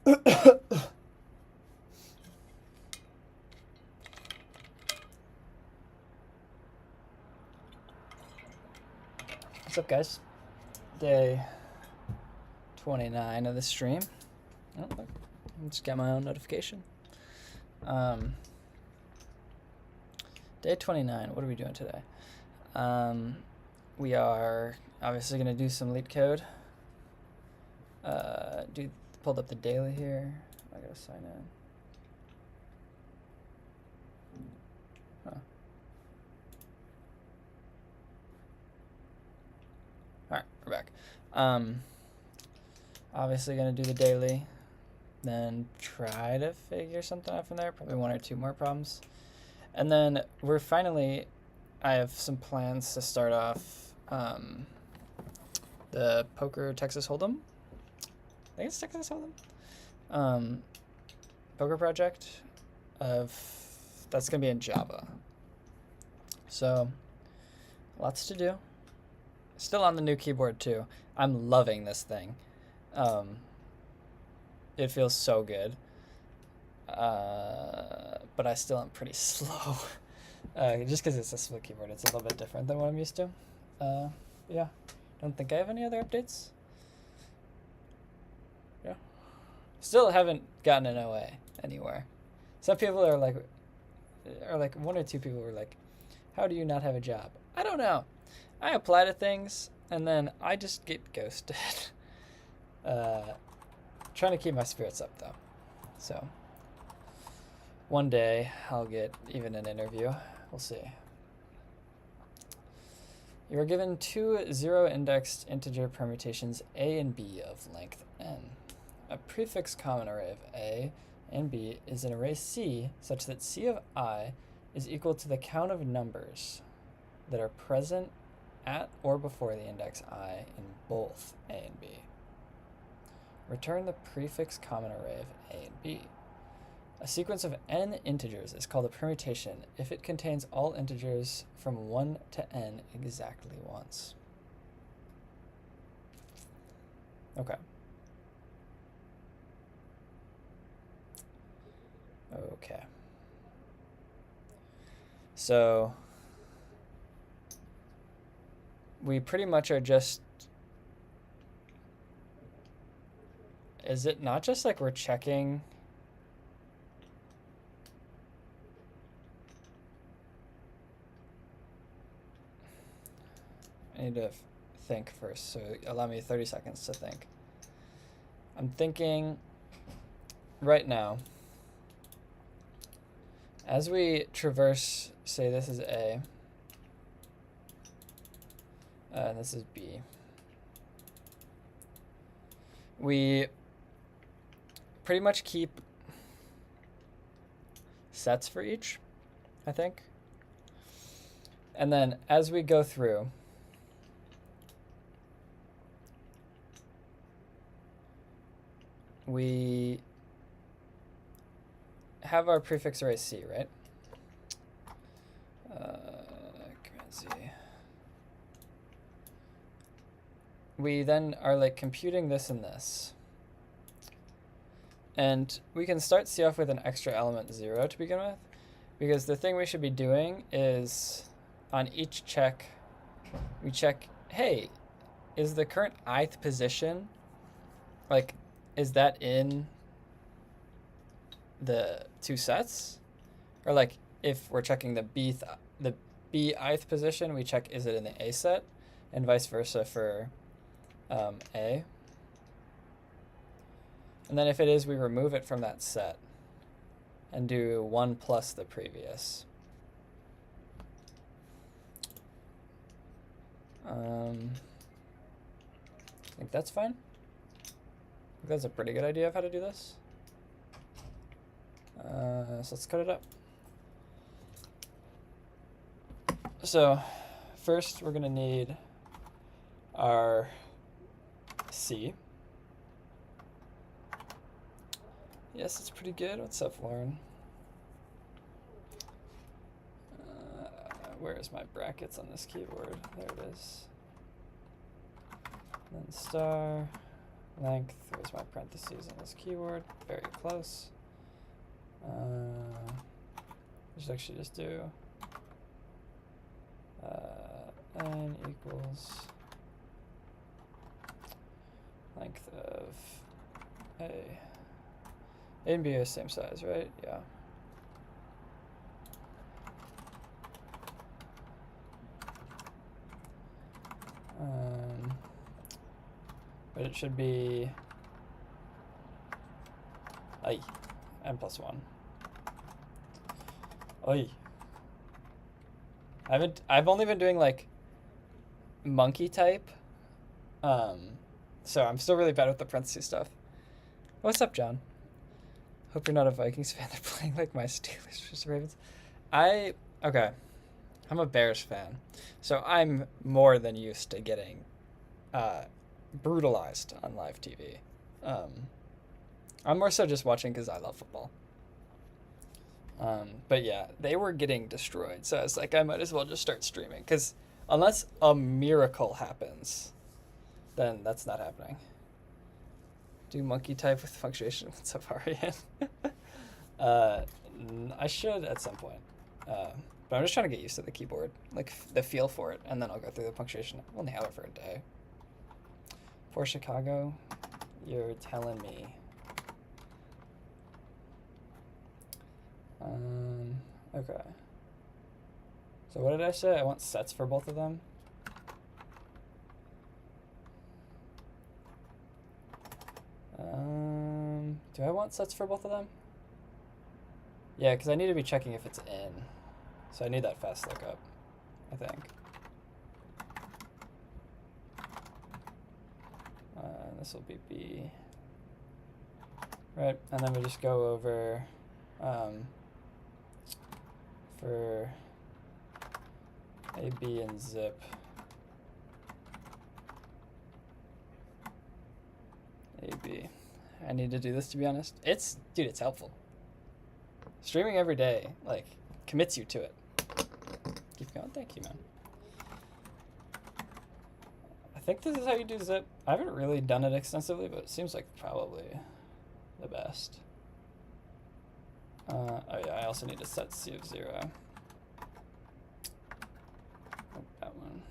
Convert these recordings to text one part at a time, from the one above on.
What's up, guys? Day 29 of the stream. Oh, look, I just got my own notification. Day 29. What are we doing today? We are obviously going to do some leetcode. Pulled up the daily here. I gotta sign in. Huh. All right, we're back. Obviously gonna do the daily, then try to figure something out from there. Probably one or two more problems, and then we're finally. I have some plans to start off the poker Texas Hold'em. I think it's Texas Hold'em. Poker project that's gonna be in Java. So lots to do. Still on the new keyboard too. I'm loving this thing. It feels so good. But I still am pretty slow. Just because it's a split keyboard, it's a little bit different than what I'm used to. Yeah. Don't think I have any other updates. Yeah. Still haven't gotten an OA anywhere. Some people are like one or two people were like, how do you not have a job? I don't know. I apply to things and then I just get ghosted. Trying to keep my spirits up though. So one day I'll get even an interview. We'll see. You are given two zero-indexed integer permutations a and b of length n. A prefix common array of a and b is an array C such that C of I is equal to the count of numbers that are present at or before the index I in both a and b. Return the prefix common array of a and b. A sequence of n integers is called a permutation if it contains all integers from 1 to n exactly once. Okay. Okay. So we pretty much are just, is it not just like we're checking I need to think first, so allow me 30 seconds to think. I'm thinking right now, as we traverse, say this is A, and this is B, we pretty much keep sets for each, I think. And then as we go through, we have our prefix array C, right? Command C. We then are like computing this and this. And we can start C off with an extra element 0 to begin with, because the thing we should be doing is on each check, we check, hey, is the current ith position, like, is that in the two sets? Or like if we're checking the b ith position, we check is it in the A set, and vice versa for A. And then if it is, we remove it from that set and do 1 plus the previous. I think that's fine. I think that's a pretty good idea of how to do this. So let's cut it up. So first we're going to need our C. Yes, it's pretty good. What's up, Lauren? Where's my brackets on this keyboard? There it is. Then star. length, where's my parentheses in this keyword? Very close. We should actually just do n equals length of A. A and B are the same size, right? Yeah. But it should be n plus 1. I've only been doing like monkey type. So I'm still really bad with the parentheses stuff. What's up, John? Hope you're not a Vikings fan. They're playing like my Steelers versus Ravens. Okay. I'm a Bears fan. So I'm more than used to getting brutalized on live TV. I'm more so just watching because I love football. But yeah, they were getting destroyed. So I was like, I might as well just start streaming. Because unless a miracle happens, then that's not happening. Do monkey type with punctuation with Safari. I should at some point. But I'm just trying to get used to the keyboard, like the feel for it, and then I'll go through the punctuation. I'll only have it for a day. For Chicago, you're telling me. Okay. So what did I say? I want sets for both of them. Do I want sets for both of them? Yeah, because I need to be checking if it's in. So I need that fast lookup, I think. This will be B. Right, and then we just go over for A, B, and zip. A, B. I need to do this, to be honest. Dude, it's helpful. Streaming every day, like, commits you to it. Keep going. Thank you, man. I think this is how you do zip. I haven't really done it extensively, but it seems like probably the best. Oh yeah, I also need to set C of 0. Oh, that one.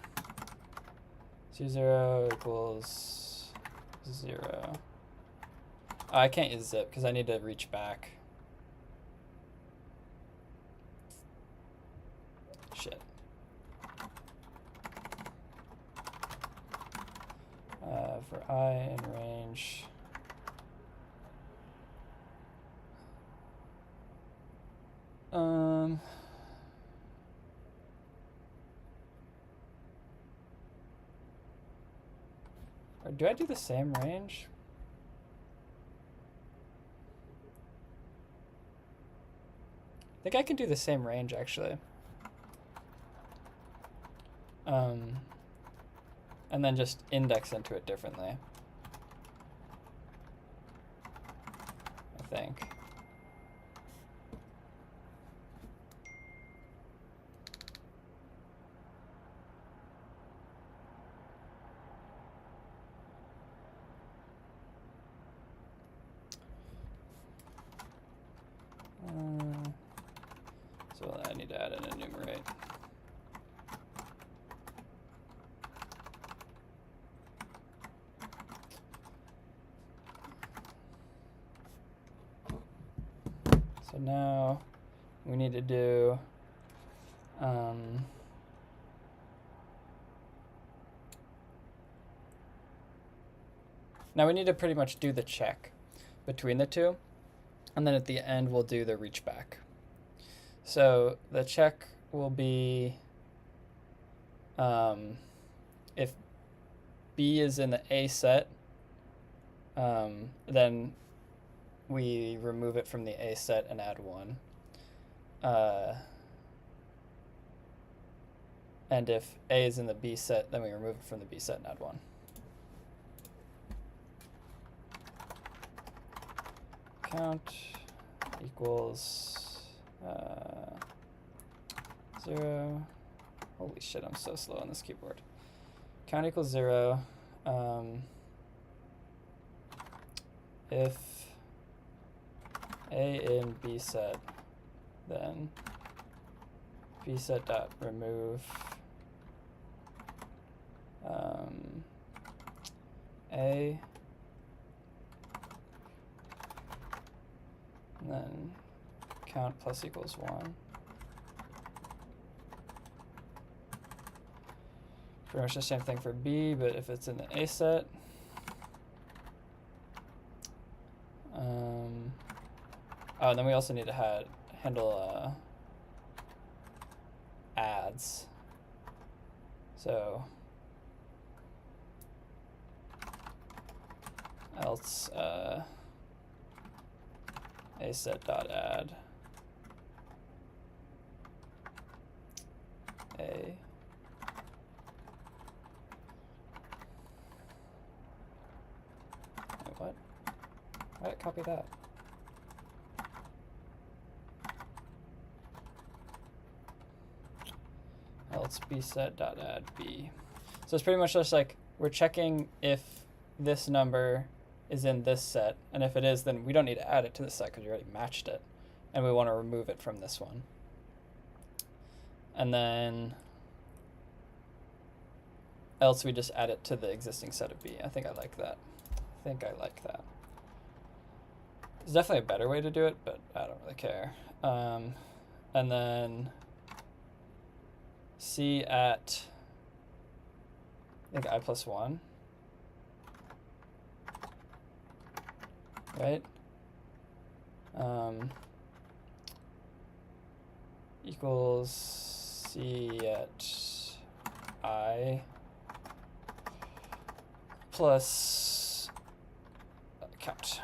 C of 0 equals 0. Oh, I can't use zip because I need to reach back. Shit. For I in range. Or do I do the same range? I think I can do the same range actually. And then just index into it differently. I think. So I need to add an enumerate. So now we need to do now we need to pretty much do the check between the two, and then at the end we'll do the reach back. So the check will be if B is in the A set, then we remove it from the A set and add 1. And if A is in the B set, then we remove it from the B set and add 1. Count equals 0. Holy shit, I'm so slow on this keyboard. Count equals 0. if A in B set, then B set dot remove A, and then count plus equals 1. Pretty much the same thing for B, but if it's in the A set, oh, and then we also need to handle adds. So else A set dot add A. Wait, what? Why did it copy that? Else B set dot add B. So it's pretty much just like we're checking if this number is in this set, and if it is, then we don't need to add it to this set because we already matched it, and we want to remove it from this one. And then else we just add it to the existing set of B. I think I like that. There's definitely a better way to do it, but I don't really care. And then C at, I think I plus 1, right? Equals C at I plus count.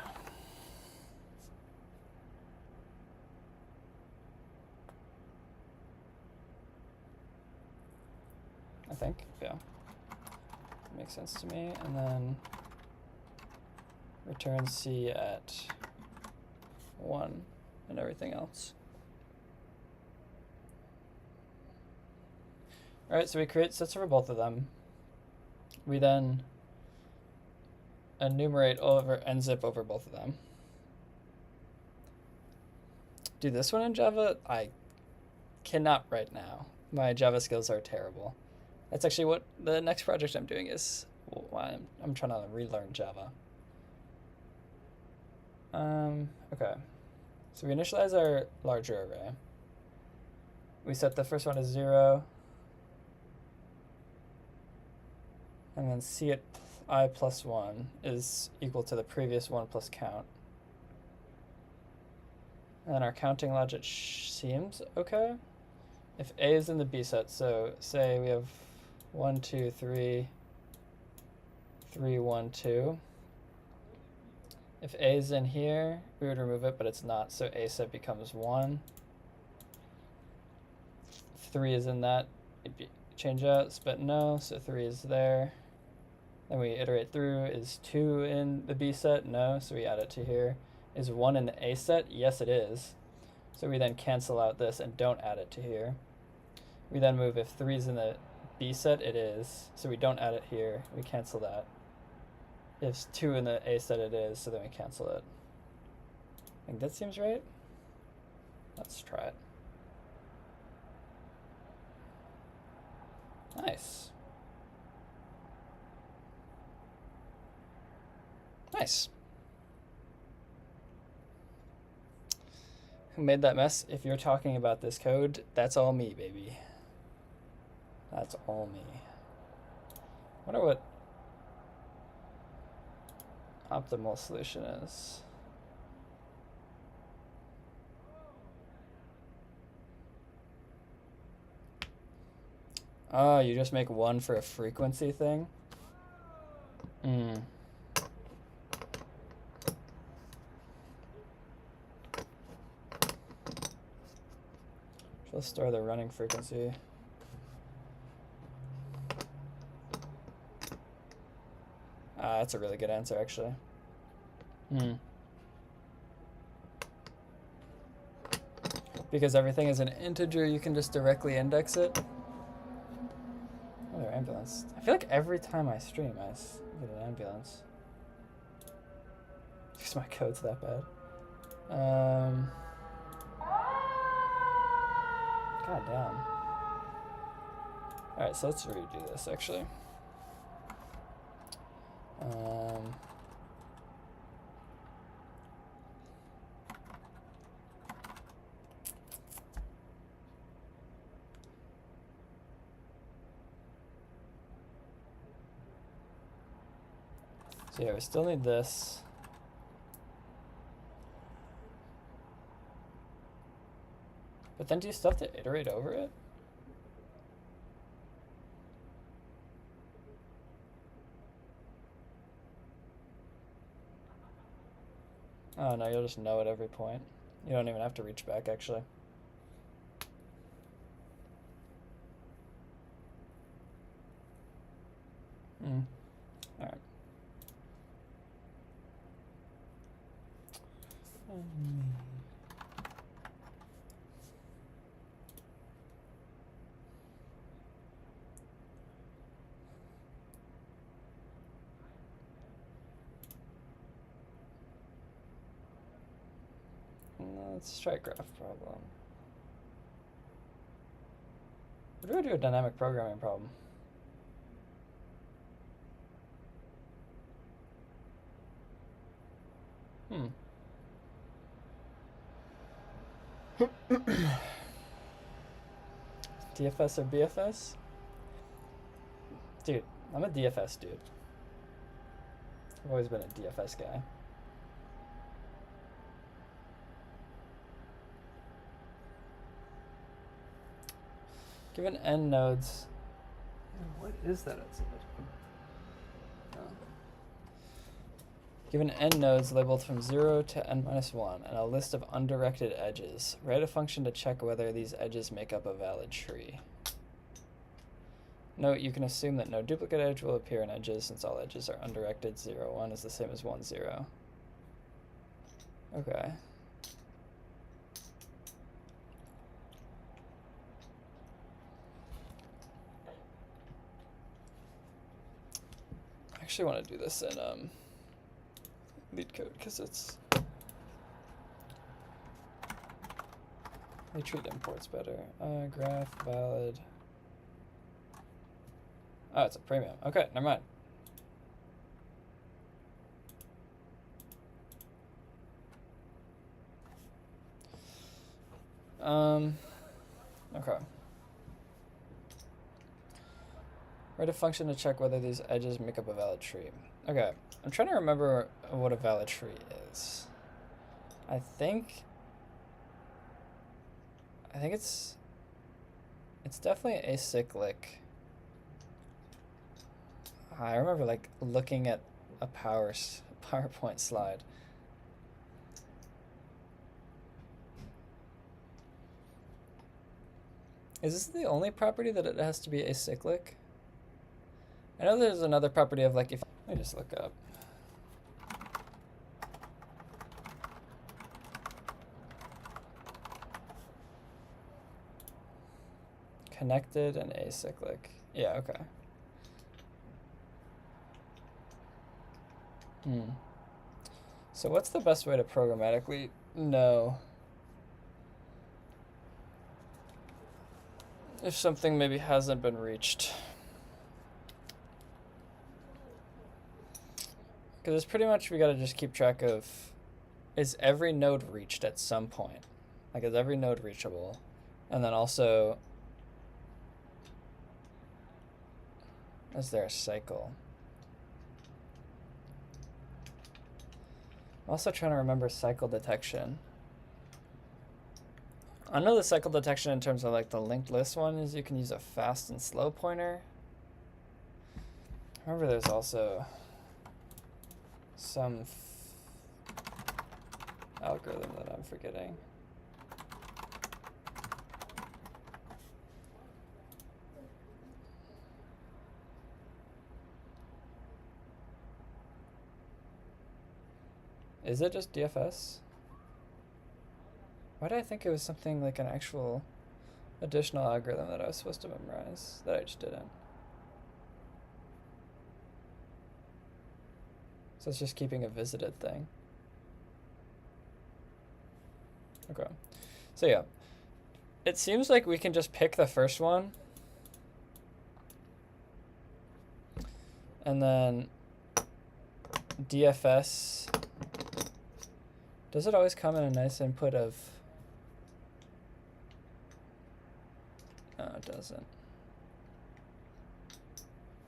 I think, yeah. Makes sense to me. And then return C at 1 and everything else. All right, so we create sets for both of them. We then enumerate and zip over both of them. Do this one in Java? I cannot right now. My Java skills are terrible. That's actually what the next project I'm doing is. I'm trying to relearn Java. Okay. So we initialize our larger array. We set the first one to 0. And then C at I plus 1 is equal to the previous 1 plus count. And then our counting logic seems okay. If A is in the B set, so say we have 1, 2, 3, 3, 1, 2. If A is in here, we would remove it, but it's not, so A set becomes 1. If 3 is in that, it'd be change outs, but no, so 3 is there. Then we iterate through. Is 2 in the B set? No, so we add it to here. Is 1 in the A set? Yes, it is. So we then cancel out this and don't add it to here. We then move if 3 is in the B set, it is. So we don't add it here. We cancel that. If 2 in the A set, it is. So then we cancel it. I think that seems right. Let's try it. Nice. Nice. Who made that mess? If you're talking about this code, that's all me, baby. That's all me. Wonder what optimal solution is. Oh, you just make one for a frequency thing? Let's store the running frequency. That's a really good answer, actually. Because everything is an integer, you can just directly index it. Another ambulance. I feel like every time I stream, I get an ambulance. because my code's that bad. God damn. Alright, so let's redo this actually. So yeah, we still need this. But then do you still have to iterate over it? Oh no, you'll just know at every point. You don't even have to reach back actually. Alright. Let's try a graph problem. What do I do a dynamic programming problem? DFS or BFS? Dude, I'm a DFS dude. I've always been a DFS guy. Given n nodes, what is that outside? Oh. Given n nodes labeled from 0 to n minus 1 and a list of undirected edges, write a function to check whether these edges make up a valid tree. Note, you can assume that no duplicate edge will appear in edges since all edges are undirected. 0, 1 is the same as 1, 0. Okay. I actually want to do this in leetcode because it's they treat imports better. Graph valid. Oh, it's a premium. Okay, never mind. Okay. Write a function to check whether these edges make up a valid tree. Okay, I'm trying to remember what a valid tree is. I think it's definitely acyclic. I remember like looking at a PowerPoint slide. Is this the only property that it has to be acyclic? I know there's another property of like if let me just look up. Connected and acyclic. Yeah, okay. So what's the best way to programmatically know if something maybe hasn't been reached? Because it's pretty much we gotta just keep track of, is every node reached at some point? Like, is every node reachable? And then also, is there a cycle? I'm also trying to remember cycle detection. I know the cycle detection in terms of like the linked list one is you can use a fast and slow pointer. I remember there's also some algorithm that I'm forgetting. Is it just DFS? Why did I think it was something like an actual additional algorithm that I was supposed to memorize that I just didn't? So it's just keeping a visited thing. Okay. So yeah, it seems like we can just pick the first one and then DFS. Does it always come in a nice input of... No, it doesn't.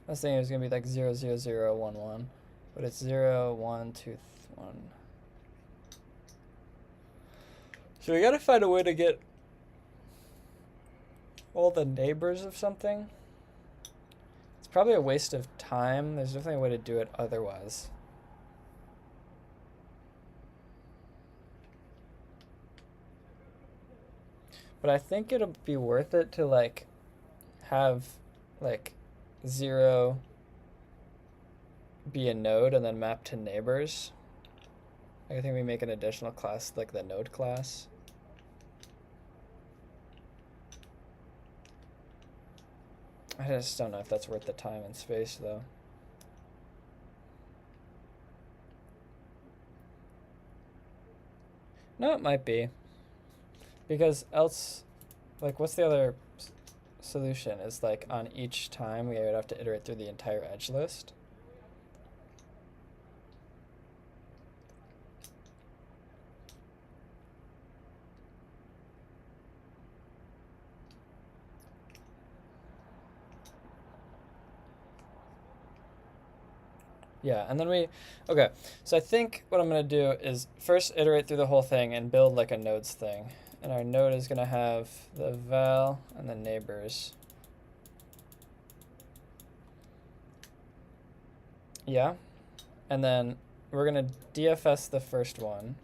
I was thinking it was going to be like 0, 0, 0, 1, 1, but it's 0, 1, 2, 1. So we got to find a way to get all the neighbors of something. It's probably a waste of time. There's definitely a way to do it otherwise. But I think it'll be worth it to like have like 0 be a node and then map to neighbors. I think we make an additional class like the node class. I just don't know if that's worth the time and space though. No, it might be. Because else, like, what's the other solution? Is like on each time we would have to iterate through the entire edge list. Yeah, and then okay, so I think what I'm going to do is first iterate through the whole thing and build like a nodes thing. And our node is going to have the val and the neighbors. Yeah, and then we're going to DFS the first one.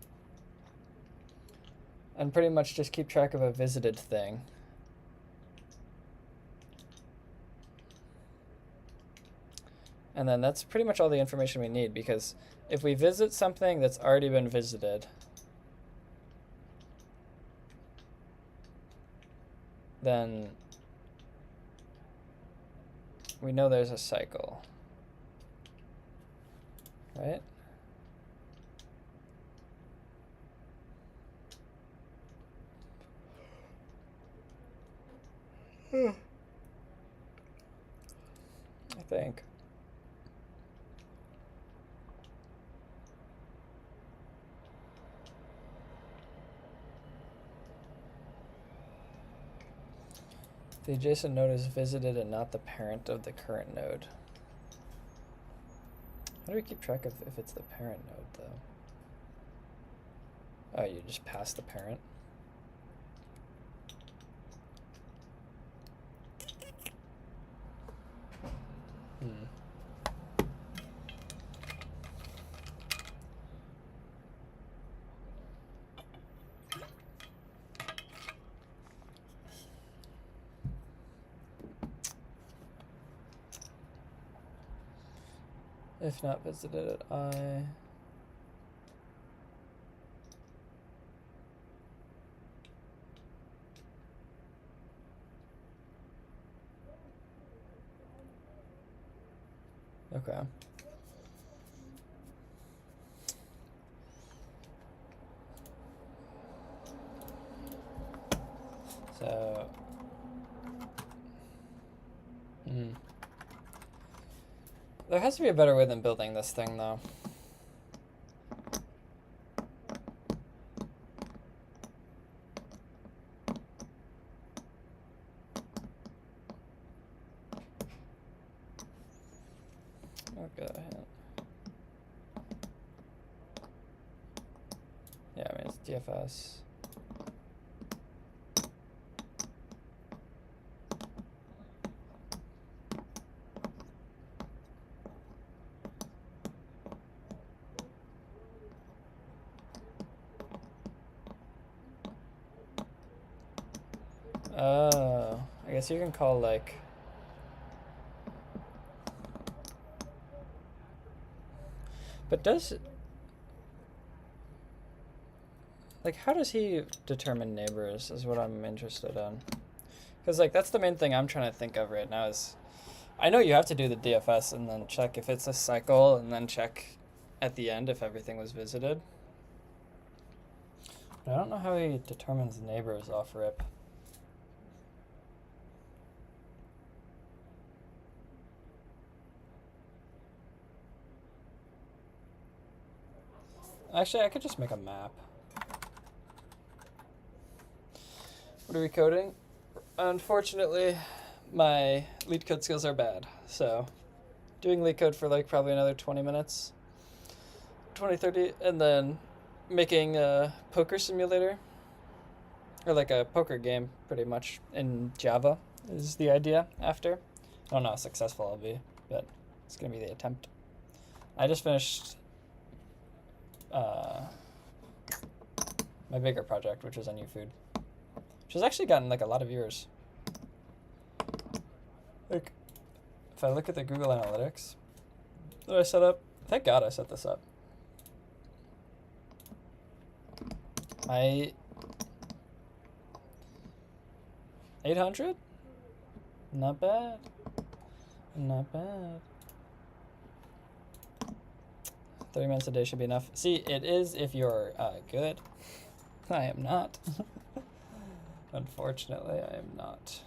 And pretty much just keep track of a visited thing. And then that's pretty much all the information we need, because if we visit something that's already been visited, then we know there's a cycle, right? I think. The adjacent node is visited and not the parent of the current node. How do we keep track of if it's the parent node, though? Oh, you just pass the parent? If not visited at I. Okay. So. There has to be a better way than building this thing, though. Okay. Yeah, I mean, it's DFS. Oh, I guess you can call like... But does... Like, how does he determine neighbors is what I'm interested in. Because, like, that's the main thing I'm trying to think of right now is... I know you have to do the DFS and then check if it's a cycle and then check at the end if everything was visited. But I don't know how he determines neighbors off rip. Actually, I could just make a map. What are we coding? Unfortunately, my leetcode skills are bad, so doing leetcode for like probably another 20 minutes, 20, 30, and then making a poker simulator, or like a poker game pretty much in Java is the idea after. I don't know how successful I'll be, but it's gonna be the attempt. I just finished my bigger project, which was on food, which has actually gotten like a lot of viewers. Like, if I look at the Google Analytics that I set up, thank God I set this up. 800? Not bad. Not bad. 30 minutes a day should be enough. See, it is if you're good. I am not. Unfortunately, I am not.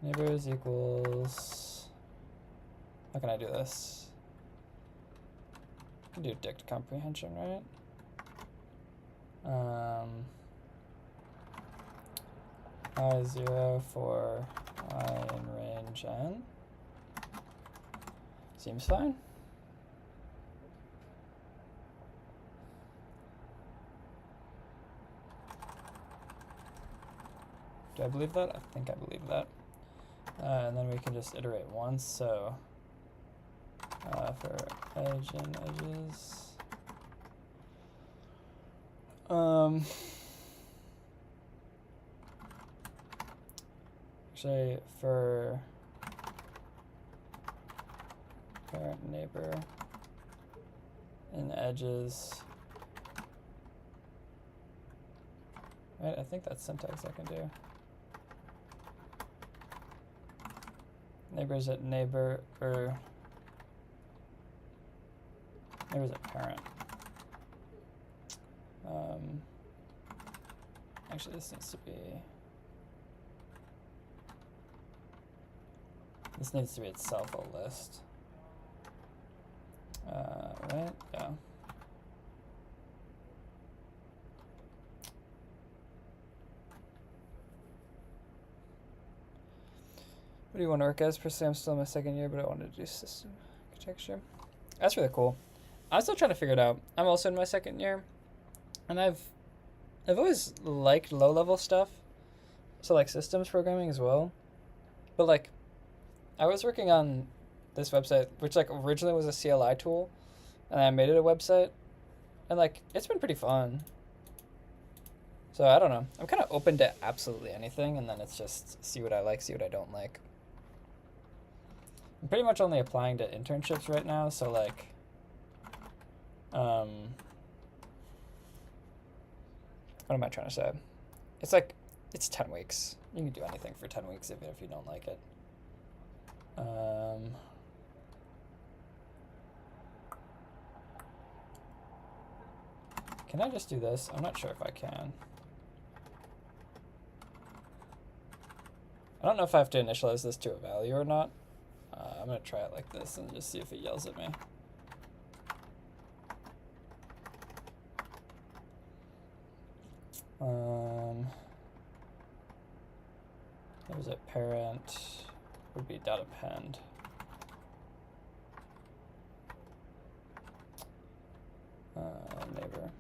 Neighbors equals... How can I do this? I can do dict comprehension, right? I0 for I in range n. Seems fine. Do I believe that? I think I believe that. And then we can just iterate once, so for edge and edges. Actually, for parent neighbor and edges. Right, I think that's syntax I can do. Neighbors at neighbor, or neighbors at parent. Actually, this needs to be itself a list. Right? Yeah. What do you want to work as? Personally, I'm still in my second year, but I wanted to do system architecture. That's really cool. I'm still trying to figure it out. I'm also in my second year, and I've always liked low-level stuff, so like systems programming as well. But like, I was working on this website, which like originally was a CLI tool, and I made it a website, and like it's been pretty fun. So I don't know. I'm kind of open to absolutely anything, and then it's just see what I like, see what I don't like. I'm pretty much only applying to internships right now, so like, what am I trying to say? It's like, it's 10 weeks. You can do anything for 10 weeks even if you don't like it. Can I just do this? I'm not sure if I can. I don't know if I have to initialize this to a value or not. I'm going to try it like this and just see if it yells at me. There's a parent would be dot append. Neighbor.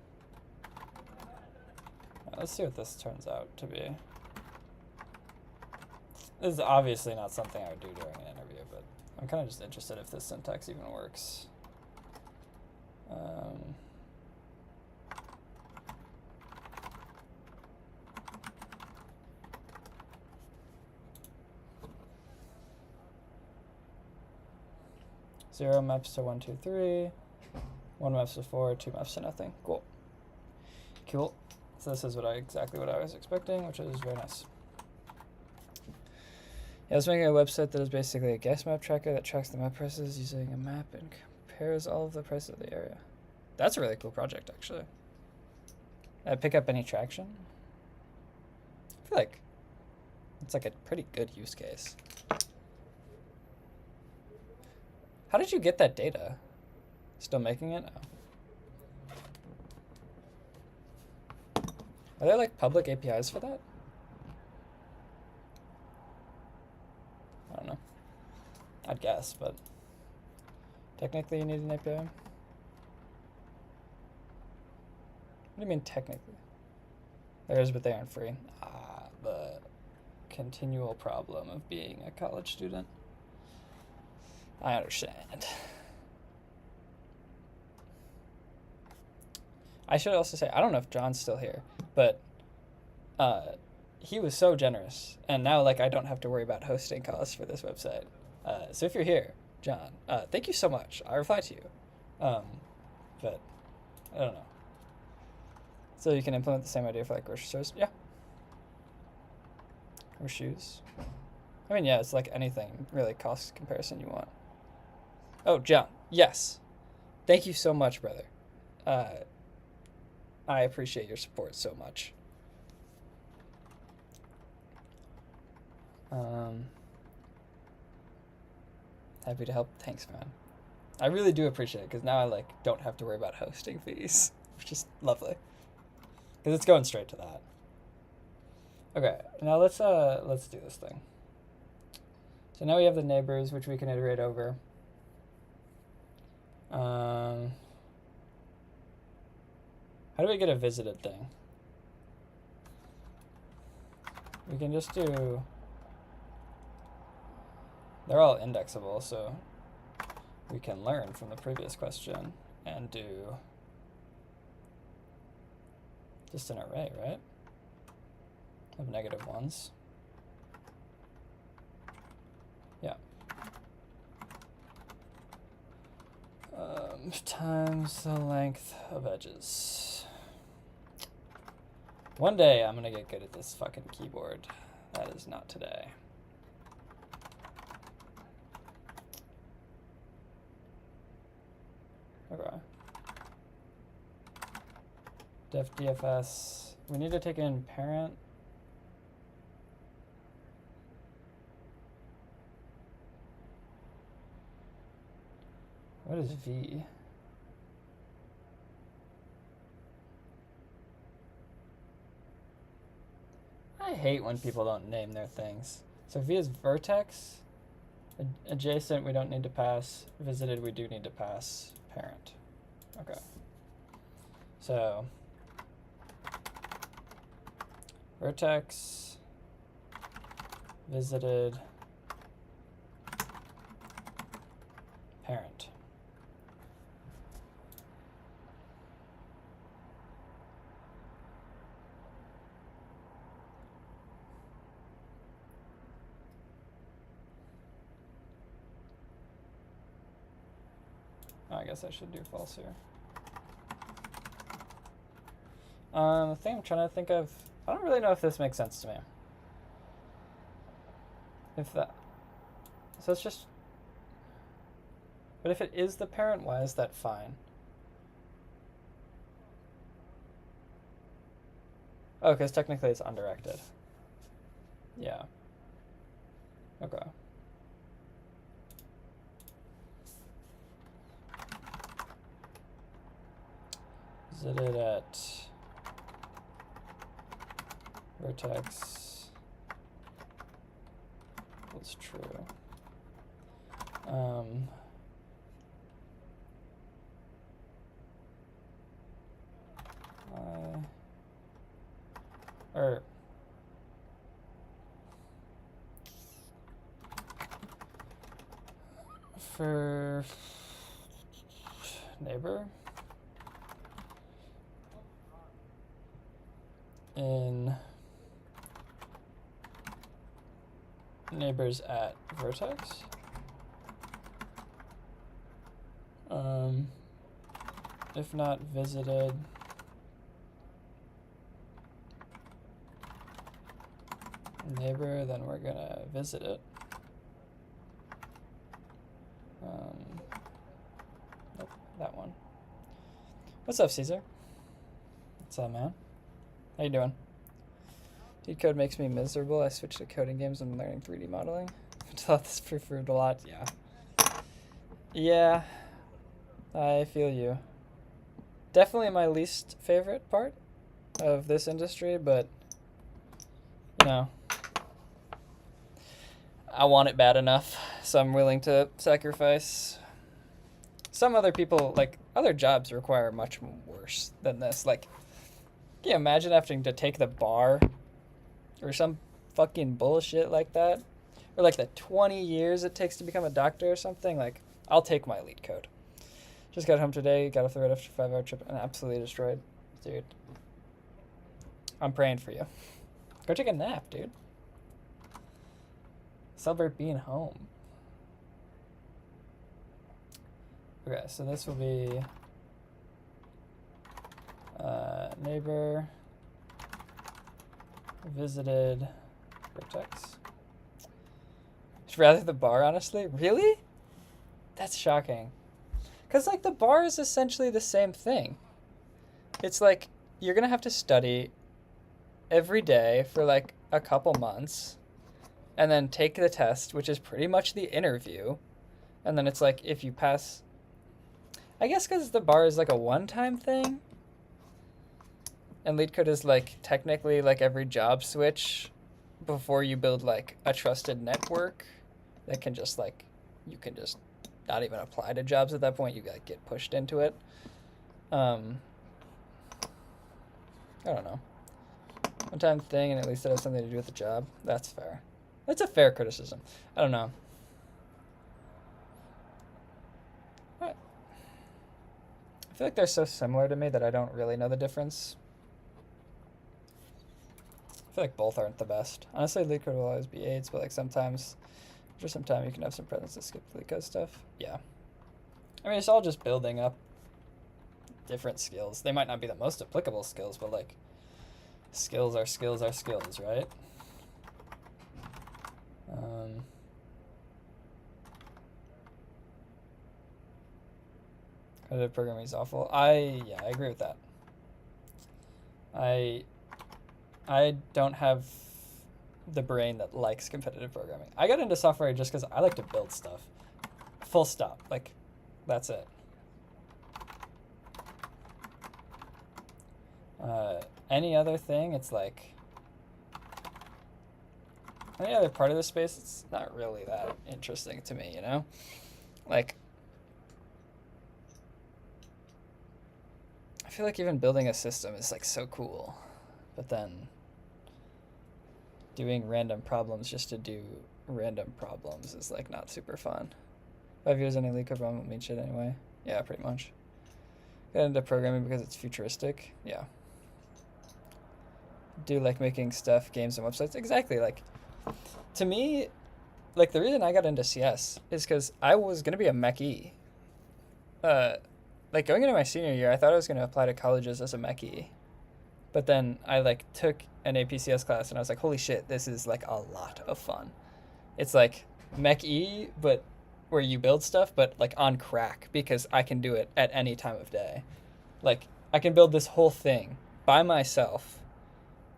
Let's see what this turns out to be. This is obviously not something I would do during an interview, but I'm kind of just interested if this syntax even works. 0 maps to 1, 2, 3. 1 maps to 4, 2 maps to nothing. Cool. Cool. So this is exactly what I was expecting, which is very nice. I was making a website that is basically a guest map tracker that tracks the map prices using a map and compares all of the prices of the area. That's a really cool project, actually. Pick up any traction? I feel like it's like a pretty good use case. How did you get that data? Still making it? Oh. Are there like public APIs for that? I don't know. I'd guess, but technically you need an API? What do you mean technically? There is, but they aren't free. Ah, the continual problem of being a college student. I understand. I should also say, I don't know if John's still here, but he was so generous, and now like I don't have to worry about hosting costs for this website. So if you're here, John, thank you so much. I'll reply to you. But I don't know. So you can implement the same idea for like grocery stores? Yeah. Or shoes. I mean, yeah, it's like anything really cost comparison you want. Oh, John, yes. Thank you so much, brother. I appreciate your support so much. Happy to help. Thanks, man. I really do appreciate it because now I like don't have to worry about hosting fees, which is lovely. Because it's going straight to that. Okay, now let's do this thing. So now we have the neighbors, which we can iterate over. How do we get a visited thing? We can just do... They're all indexable, so we can learn from the previous question and do just an array, right? Of negative ones. Yeah. Times the length of edges. One day I'm gonna get good at this fucking keyboard. That is not today. Okay. Def DFS. We need to take in parent. What is V? I hate when people don't name their things. So V is vertex. Adjacent we don't need to pass. Visited we do need to pass. Parent. Okay. So vertex, visited, parent. Oh, I guess I should do false here. The thing I'm trying to think of, I don't really know if this makes sense to me. If that, so it's just, but if it is the parent, why is that fine? Oh, because technically it's undirected. Yeah. Okay. Visited at vertex was true. Or for neighbor in neighbors at vertex. If not visited, neighbor, then we're gonna visit it. What's up, Caesar? What's up, man? How you doing? LeetCode makes me miserable. I switched to coding games and learning 3D modeling. I thought this preferred a lot. Yeah. Yeah. I feel you. Definitely my least favorite part of this industry, but, you know, I want it bad enough, so I'm willing to sacrifice. Some other people, like, other jobs require much worse than this. Like, can you imagine having to take the bar or some fucking bullshit like that? Or like the 20 years it takes to become a doctor or something? Like, I'll take my LeetCode. Just got home today, got off the road after a 5-hour trip and absolutely destroyed. Dude, I'm praying for you. Go take a nap, dude. Celebrate being home. Okay, so this will be neighbor visited vertex. I'd rather the bar, honestly. Really? That's shocking. Because, like, the bar is essentially the same thing. It's like you're going to have to study every day for, like, a couple months and then take the test, which is pretty much the interview. And then it's like if you pass... I guess because the bar is, like, a one-time thing. And LeetCode is, like, technically, like, every job switch before you build, like, a trusted network that can just, like, you can just not even apply to jobs at that point. You, like, get pushed into it. I don't know. One-time thing, and at least it has something to do with the job. That's fair. That's a fair criticism. I don't know. I feel like they're so similar to me that I don't really know the difference. I feel like both aren't the best. Honestly, LeetCode will always be AIDS, but like sometimes, after some time, you can have some presence to skip LeetCode stuff. Yeah. I mean, it's all just building up different skills. They might not be the most applicable skills, but like, skills are skills are skills, right? Competitive programming is awful. I agree with that. I don't have the brain that likes competitive programming. I got into software just because I like to build stuff. Full stop. Like, that's it. Any other thing, it's like... Any other part of the space, it's not really that interesting to me, you know? Like... I feel like even building a system is like so cool, but then doing random problems just to do random problems is like not super fun. 5 years on a LeetCode problem won't mean shit anyway. Yeah, pretty much. Got into programming because it's futuristic. Yeah. Do like making stuff, games, and websites. Exactly. Like, to me, like the reason I got into CS is because I was gonna be a mech-e. Like, going into my senior year, I thought I was going to apply to colleges as a mech-e. But then I, like, took an APCS class, and I was like, holy shit, this is, like, a lot of fun. It's, like, mech-e, but where you build stuff, but, like, on crack, because I can do it at any time of day. Like, I can build this whole thing by myself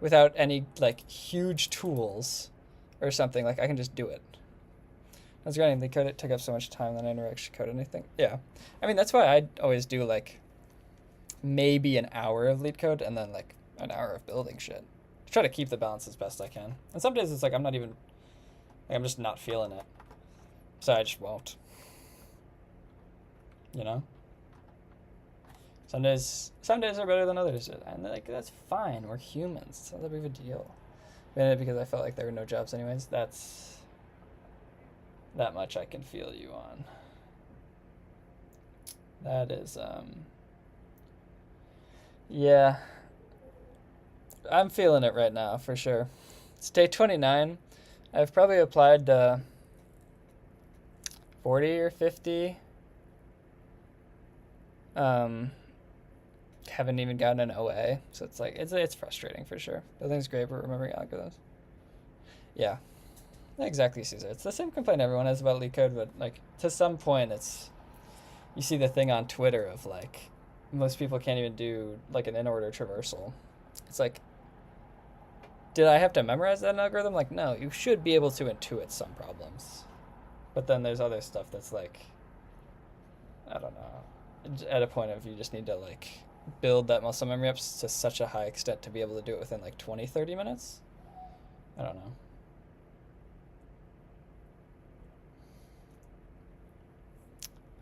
without any, like, huge tools or something. Like, I can just do it. I was writing LeetCode, it took up so much time that I never actually code anything. Yeah. I mean, that's why I always do, like, maybe an hour of LeetCode and then, like, an hour of building shit. I try to keep the balance as best I can. And some days it's like I'm not even, like, I'm just not feeling it. So I just won't. You know? Some days are better than others. And, like, that's fine. We're humans. It's not that big of a deal. But because I felt like there were no jobs anyways, that's... That much I can feel you on. That is, yeah. I'm feeling it right now, for sure. It's day 29. I've probably applied to 40 or 50. Haven't even gotten an OA, so it's like, it's frustrating for sure. Building's great, but remembering algorithms. Yeah. Exactly, Caesar. It's the same complaint everyone has about LeetCode, but like to some point, it's you see the thing on Twitter of like most people can't even do like an in-order traversal. It's like, did I have to memorize that algorithm? Like, no, you should be able to intuit some problems. But then there's other stuff that's like, I don't know, at a point of you just need to like build that muscle memory up to such a high extent to be able to do it within like 20, 30 minutes. I don't know.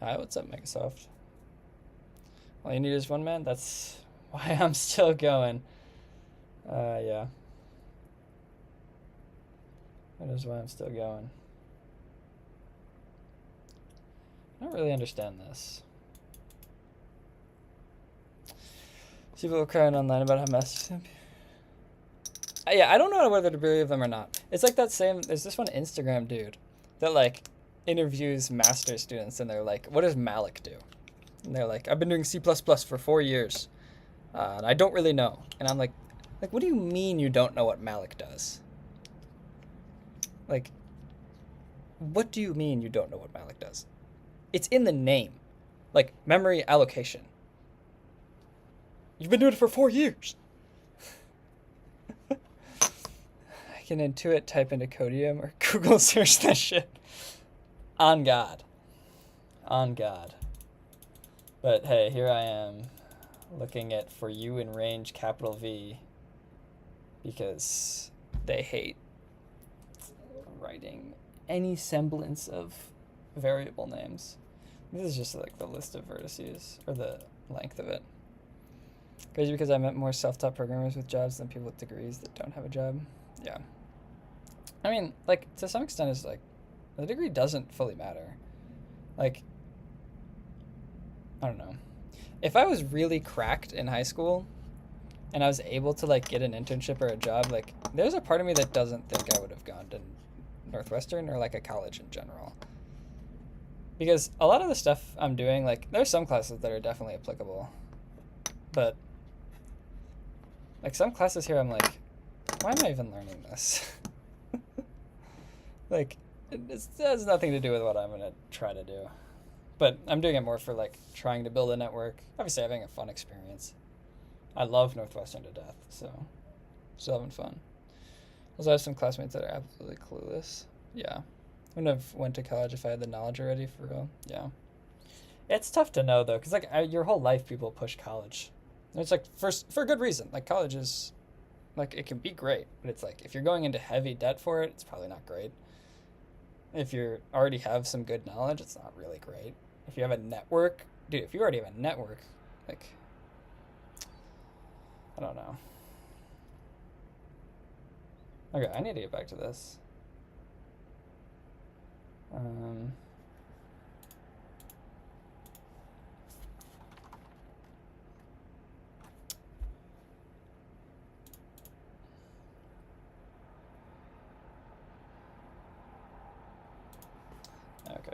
Hi, what's up, Microsoft? All you need is one man? That's why I'm still going. Yeah. That is why I'm still going. I don't really understand this. People are crying online about how messy. Yeah, I don't know whether to believe them or not. It's like that same, there's this one Instagram dude that like interviews master students and they're like, what does Malik do? And they're like, I've been doing C++ for 4 years. And I don't really know. And I'm like, what do you mean you don't know what Malik does? Like, what do you mean you don't know what Malik does? It's in the name. Like, memory allocation. You've been doing it for 4 years. I can intuit type into Codium or Google search that shit. On God. On God. But hey, here I am looking at for you in range capital V because they hate writing any semblance of variable names. This is just like the list of vertices or the length of it. Crazy because I met more self-taught programmers with jobs than people with degrees that don't have a job. Yeah. I mean, like, to some extent, it's like, the degree doesn't fully matter. Like, I don't know. If I was really cracked in high school and I was able to, like, get an internship or a job, like, there's a part of me that doesn't think I would have gone to Northwestern or, like, a college in general. Because a lot of the stuff I'm doing, like, there's some classes that are definitely applicable. But, like, some classes here I'm like, why am I even learning this? Like, it has nothing to do with what I'm going to try to do. But I'm doing it more for, like, trying to build a network. Obviously, having a fun experience. I love Northwestern to death, so still having fun. Also, I have some classmates that are absolutely clueless. Yeah. I wouldn't have went to college if I had the knowledge already, for real. Yeah. It's tough to know, though, because, like, your whole life people push college. And it's, like, for good reason. Like, college is, like, it can be great. But it's, like, if you're going into heavy debt for it, it's probably not great. If you already have some good knowledge, it's not really great. If you have a network, dude, if you already have a network, like, I don't know. Okay, I need to get back to this. Okay,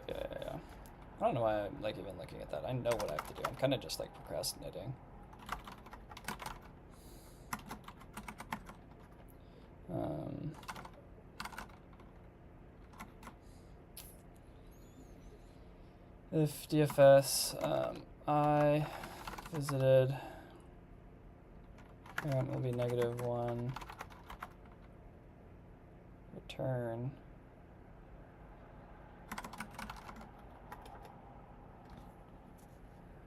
yeah. I don't know why I'm, like, even looking at that. I know what I have to do. I'm kind of just, like, procrastinating. If DFS, I visited, parent will be -1, return.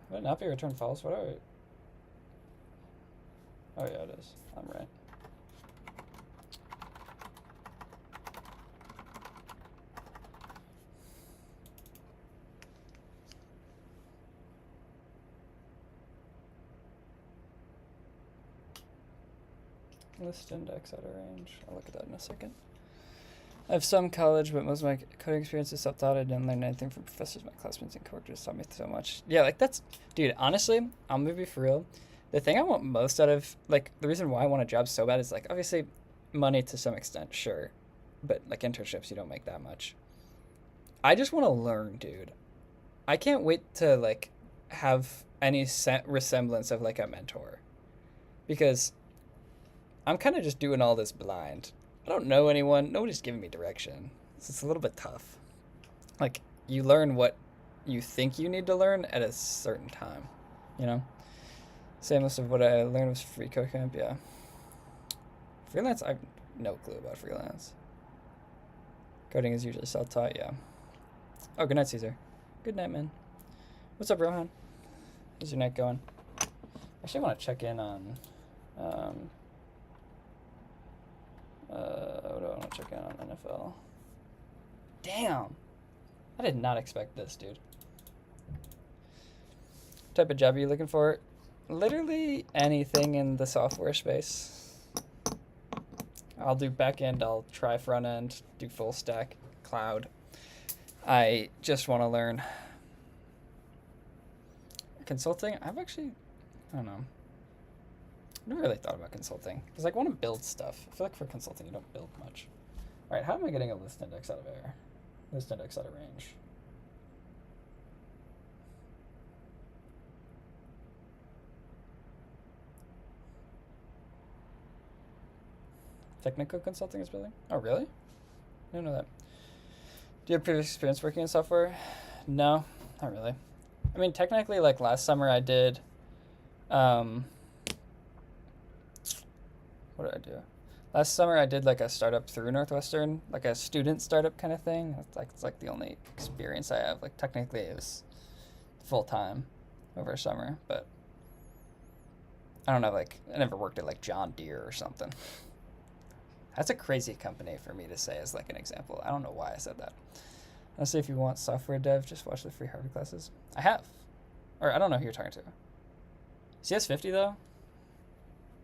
Would it not be return false? What are we? Oh yeah, it is. I'm right. List index out of range. I'll look at that in a second. I have some college, but most of my coding experience is self-taught. I didn't learn anything from professors. My classmates and coworkers taught me so much. Yeah, like that's, dude, honestly, I'm gonna be for real. The thing I want most out of, like, the reason why I want a job so bad is, like, obviously money to some extent, sure. But, like, internships, you don't make that much. I just want to learn, dude. I can't wait to, like, have any resemblance of, like, a mentor. Because I'm kind of just doing all this blind. I don't know anyone. Nobody's giving me direction. So it's a little bit tough. Like, you learn what you think you need to learn at a certain time, you know? Say most of what I learned was free code camp, yeah. Freelance, I have no clue about freelance. Coding is usually self-taught, yeah. Oh, good night, Caesar. Good night, man. What's up, Rohan? How's your night going? Actually, I want to check in on, what do I want to check in on NFL? Damn! I did not expect this, dude. What type of job are you looking for? Literally anything in the software space. I'll do backend, I'll try front end, do full stack, cloud. I just want to learn. Consulting, I don't know. I've never really thought about consulting because I want to build stuff. I feel like for consulting you don't build much. All right, how am I getting a list index out of error? List index out of range. Technical consulting is building? Oh, really? I didn't know that. Do you have previous experience working in software? No, not really. I mean, technically, like last summer I did, what did I do? Last summer I did like a startup through Northwestern, like a student startup kind of thing. It's like the only experience I have. Like technically it was full time over summer, but I don't know, like I never worked at like John Deere or something. That's a crazy company for me to say as like an example. I don't know why I said that. Let's say if you want software dev, just watch the free Harvard classes. I have. Or I don't know who you're talking to. CS50 though?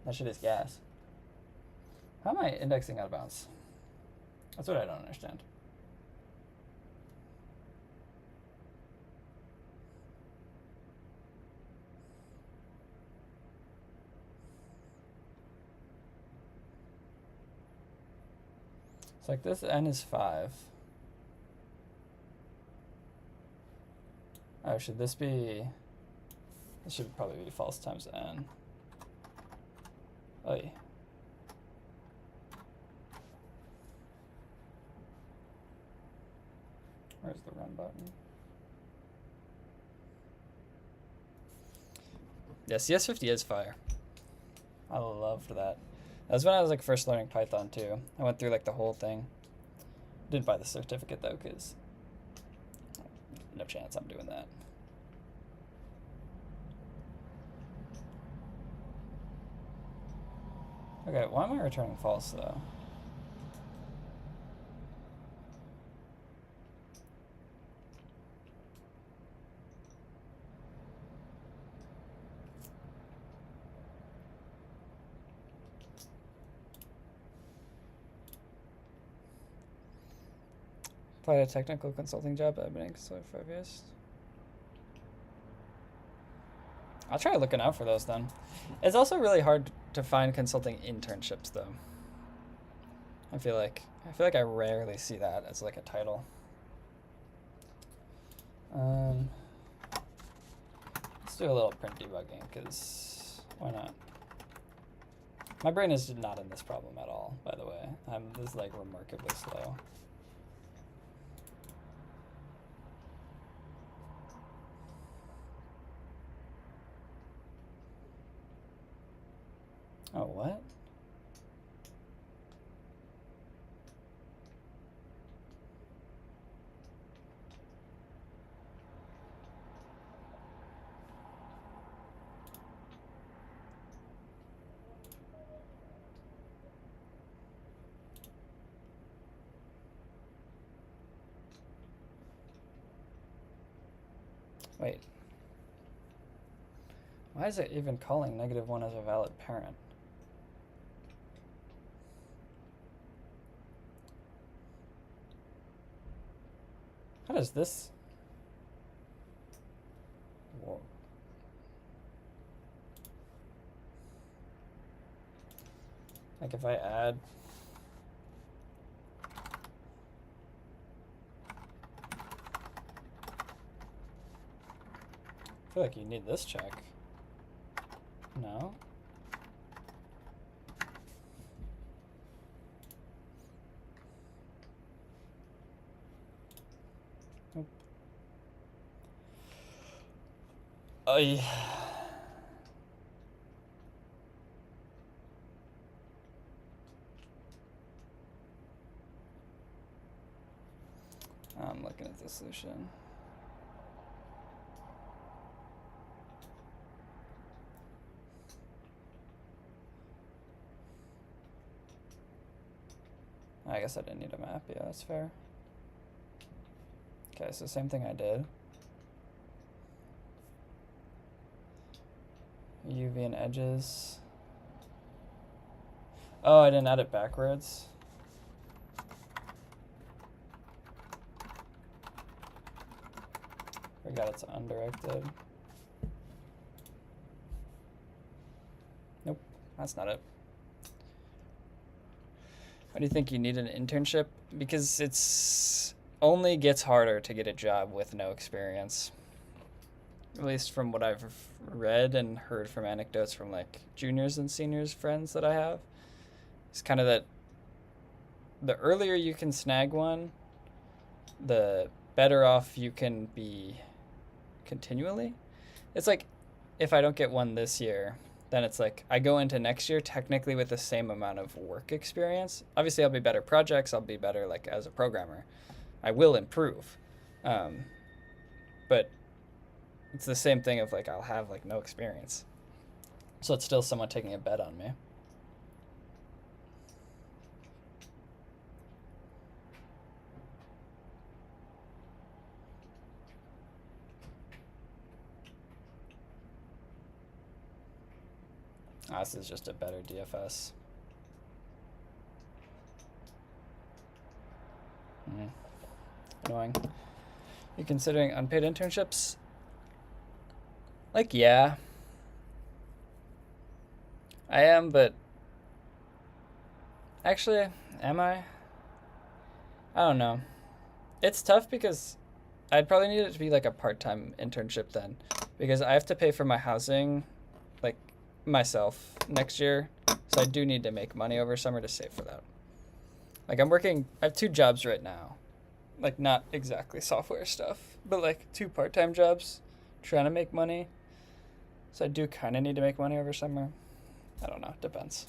That shit is gas. How am I indexing out of bounds? That's what I don't understand. It's like this n is 5. Oh, should this be... This should probably be false times n. Oy. Where's the run button? Yeah, CS50 is fire. I loved that. That was when I was like first learning Python too. I went through like the whole thing. Didn't buy the certificate though, because no chance I'm doing that. Okay, why am I returning false though? Applied a technical consulting job. I've been in consulting for 5 years. I'll try looking out for those then. It's also really hard to find consulting internships though. I feel like I rarely see that as like a title. Let's do a little print debugging because why not? My brain is not in this problem at all, by the way. This is like remarkably slow. Oh, what? Wait. Why is it even calling -1 as a valid parent? How does this? Whoa. Like if I add. I feel like you need this check. No? Nope. Oh, yeah. the solution. I guess I didn't need a map. Yeah, that's fair. Okay, so same thing I did. UV and edges. Oh, I didn't add it backwards. Forgot it's undirected. Nope, that's not it. Why do you think you need an internship? Because it's only gets harder to get a job with no experience. At least from what I've read and heard from anecdotes from like juniors and seniors friends that I have. It's kind of that the earlier you can snag one, the better off you can be continually. It's like if I don't get one this year, then it's like I go into next year technically with the same amount of work experience. Obviously, I'll be better projects. I'll be better like as a programmer. I will improve. But it's the same thing of like I'll have like no experience. So it's still someone taking a bet on me. This is just a better DFS. Annoying. You considering unpaid internships? Like, yeah. I am, but actually, am I? I don't know. It's tough because I'd probably need it to be like a part-time internship then, because I have to pay for my housing, like, myself next year, so I do need to make money over summer to save for that. Like I have 2 jobs right now, like not exactly software stuff, but like 2 part-time jobs trying to make money, so I do kind of need to make money over summer. I don't know, depends.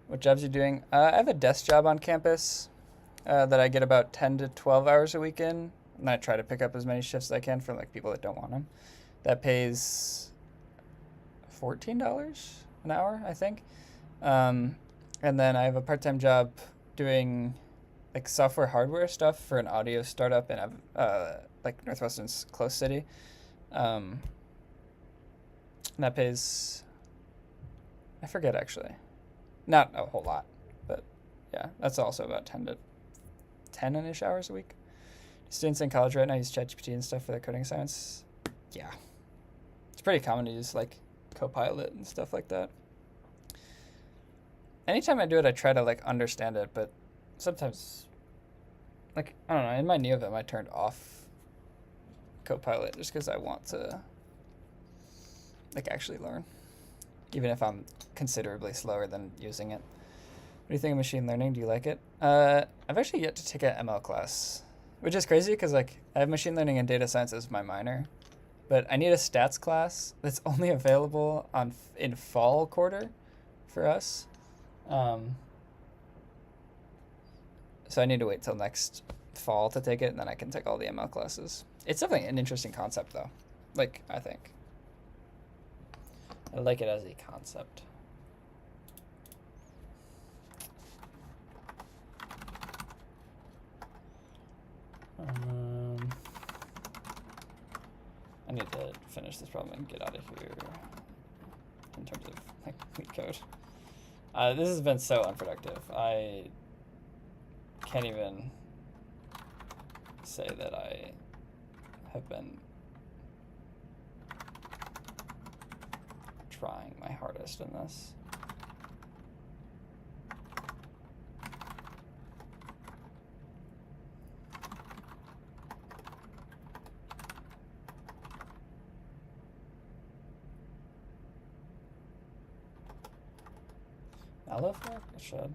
What jobs are you doing? I have a desk job on campus that I get about 10 to 12 hours a week in, and I try to pick up as many shifts as I can for like people that don't want them. That pays $14 an hour, I think. And then I have a part-time job doing like software hardware stuff for an audio startup in like Northwestern's close city. And that pays, I forget actually. Not a whole lot, but yeah, that's also about 10-ish hours a week. Students in college right now use ChatGPT and stuff for their coding assignments. Yeah. It's pretty common to use like Copilot and stuff like that. Anytime I do it, I try to like understand it, but sometimes, like, I don't know, in my NeoVim, I turned off Copilot just because I want to like actually learn, even if I'm considerably slower than using it. What do you think of machine learning? Do you like it? I've actually yet to take an ML class, which is crazy because like I have machine learning and data science as my minor, but I need a stats class that's only available in fall quarter for us. So I need to wait till next fall to take it, and then I can take all the ML classes. It's definitely an interesting concept though. Like, I think. I like it as a concept. I need to finish this problem and get out of here in terms of like LeetCode. This has been so unproductive. I can't even say that I have been trying my hardest in this. Mallow work? It should.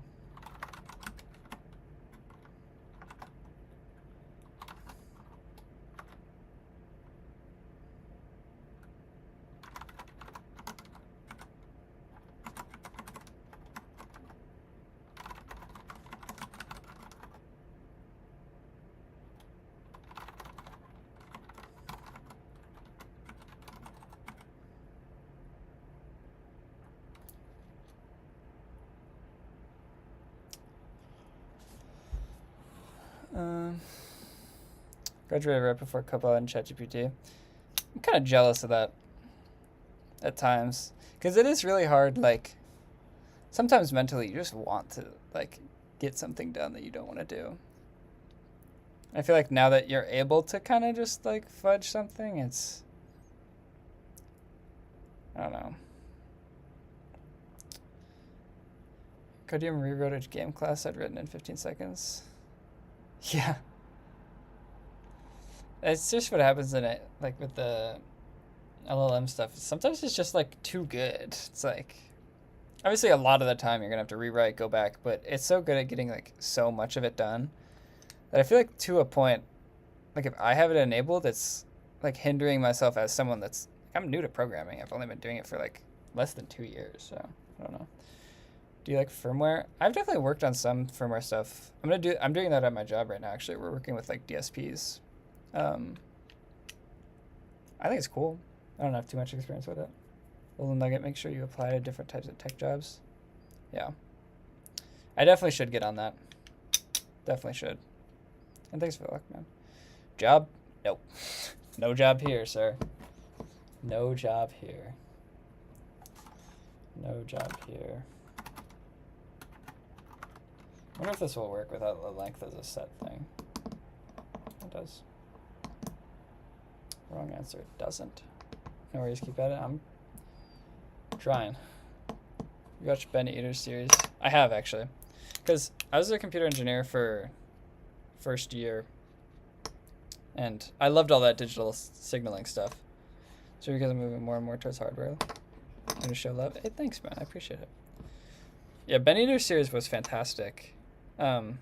Graduated right before Copilot and ChatGPT. I'm kind of jealous of that at times, because it is really hard. Like, sometimes mentally you just want to like get something done that you don't want to do. I feel like now that you're able to kind of just like fudge something, it's, I don't know. Codium rewrote a game class I'd written in 15 seconds. Yeah. It's just what happens in it, like with the LLM stuff. Sometimes it's just like too good. It's like, obviously a lot of the time you're gonna have to rewrite, go back, but it's so good at getting like so much of it done that I feel like to a point, like if I have it enabled, it's like hindering myself as someone that's, I'm new to programming. I've only been doing it for like less than 2 years, so I don't know. Do you like firmware? I've definitely worked on some firmware stuff. I'm doing that at my job right now. Actually, we're working with like DSPs. I think it's cool. I don't have too much experience with it. Little nugget, make sure you apply to different types of tech jobs. Yeah. I definitely should get on that. Definitely should. And thanks for the luck, man. Job? Nope. No job here, sir. No job here. No job here. I wonder if this will work without the length as a set thing. It does. Wrong answer. It doesn't. No worries, keep at it. I'm trying. You watched Ben Eater's series? I have, actually. Because I was a computer engineer for first year. And I loved all that digital signaling stuff. So because I'm moving more and more towards hardware. I'm going to show love. Hey, thanks, man. I appreciate it. Yeah, Ben Eater's series was fantastic. And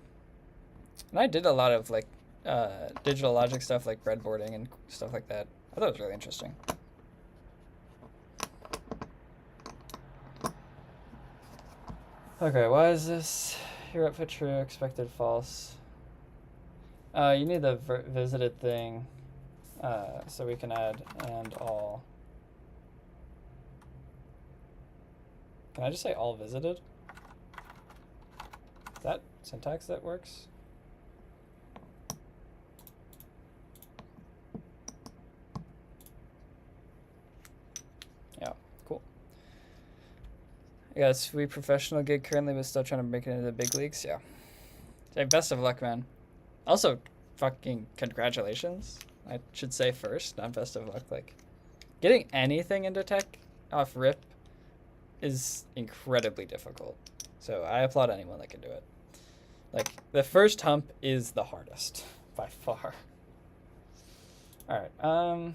I did a lot of, like, digital logic stuff like breadboarding and stuff like that. I thought it was really interesting. Okay, why is this? Your output true, expected false. You need the visited thing, so we can add and all. Can I just say all visited? Is that syntax that works? Yeah, cool. I got a sweet professional gig currently, but still trying to make it into the big leagues. Yeah. Hey, best of luck, man. Also, fucking congratulations. I should say first, not best of luck. Like, getting anything into tech off rip is incredibly difficult. So I applaud anyone that can do it. Like, the first hump is the hardest by far. All right.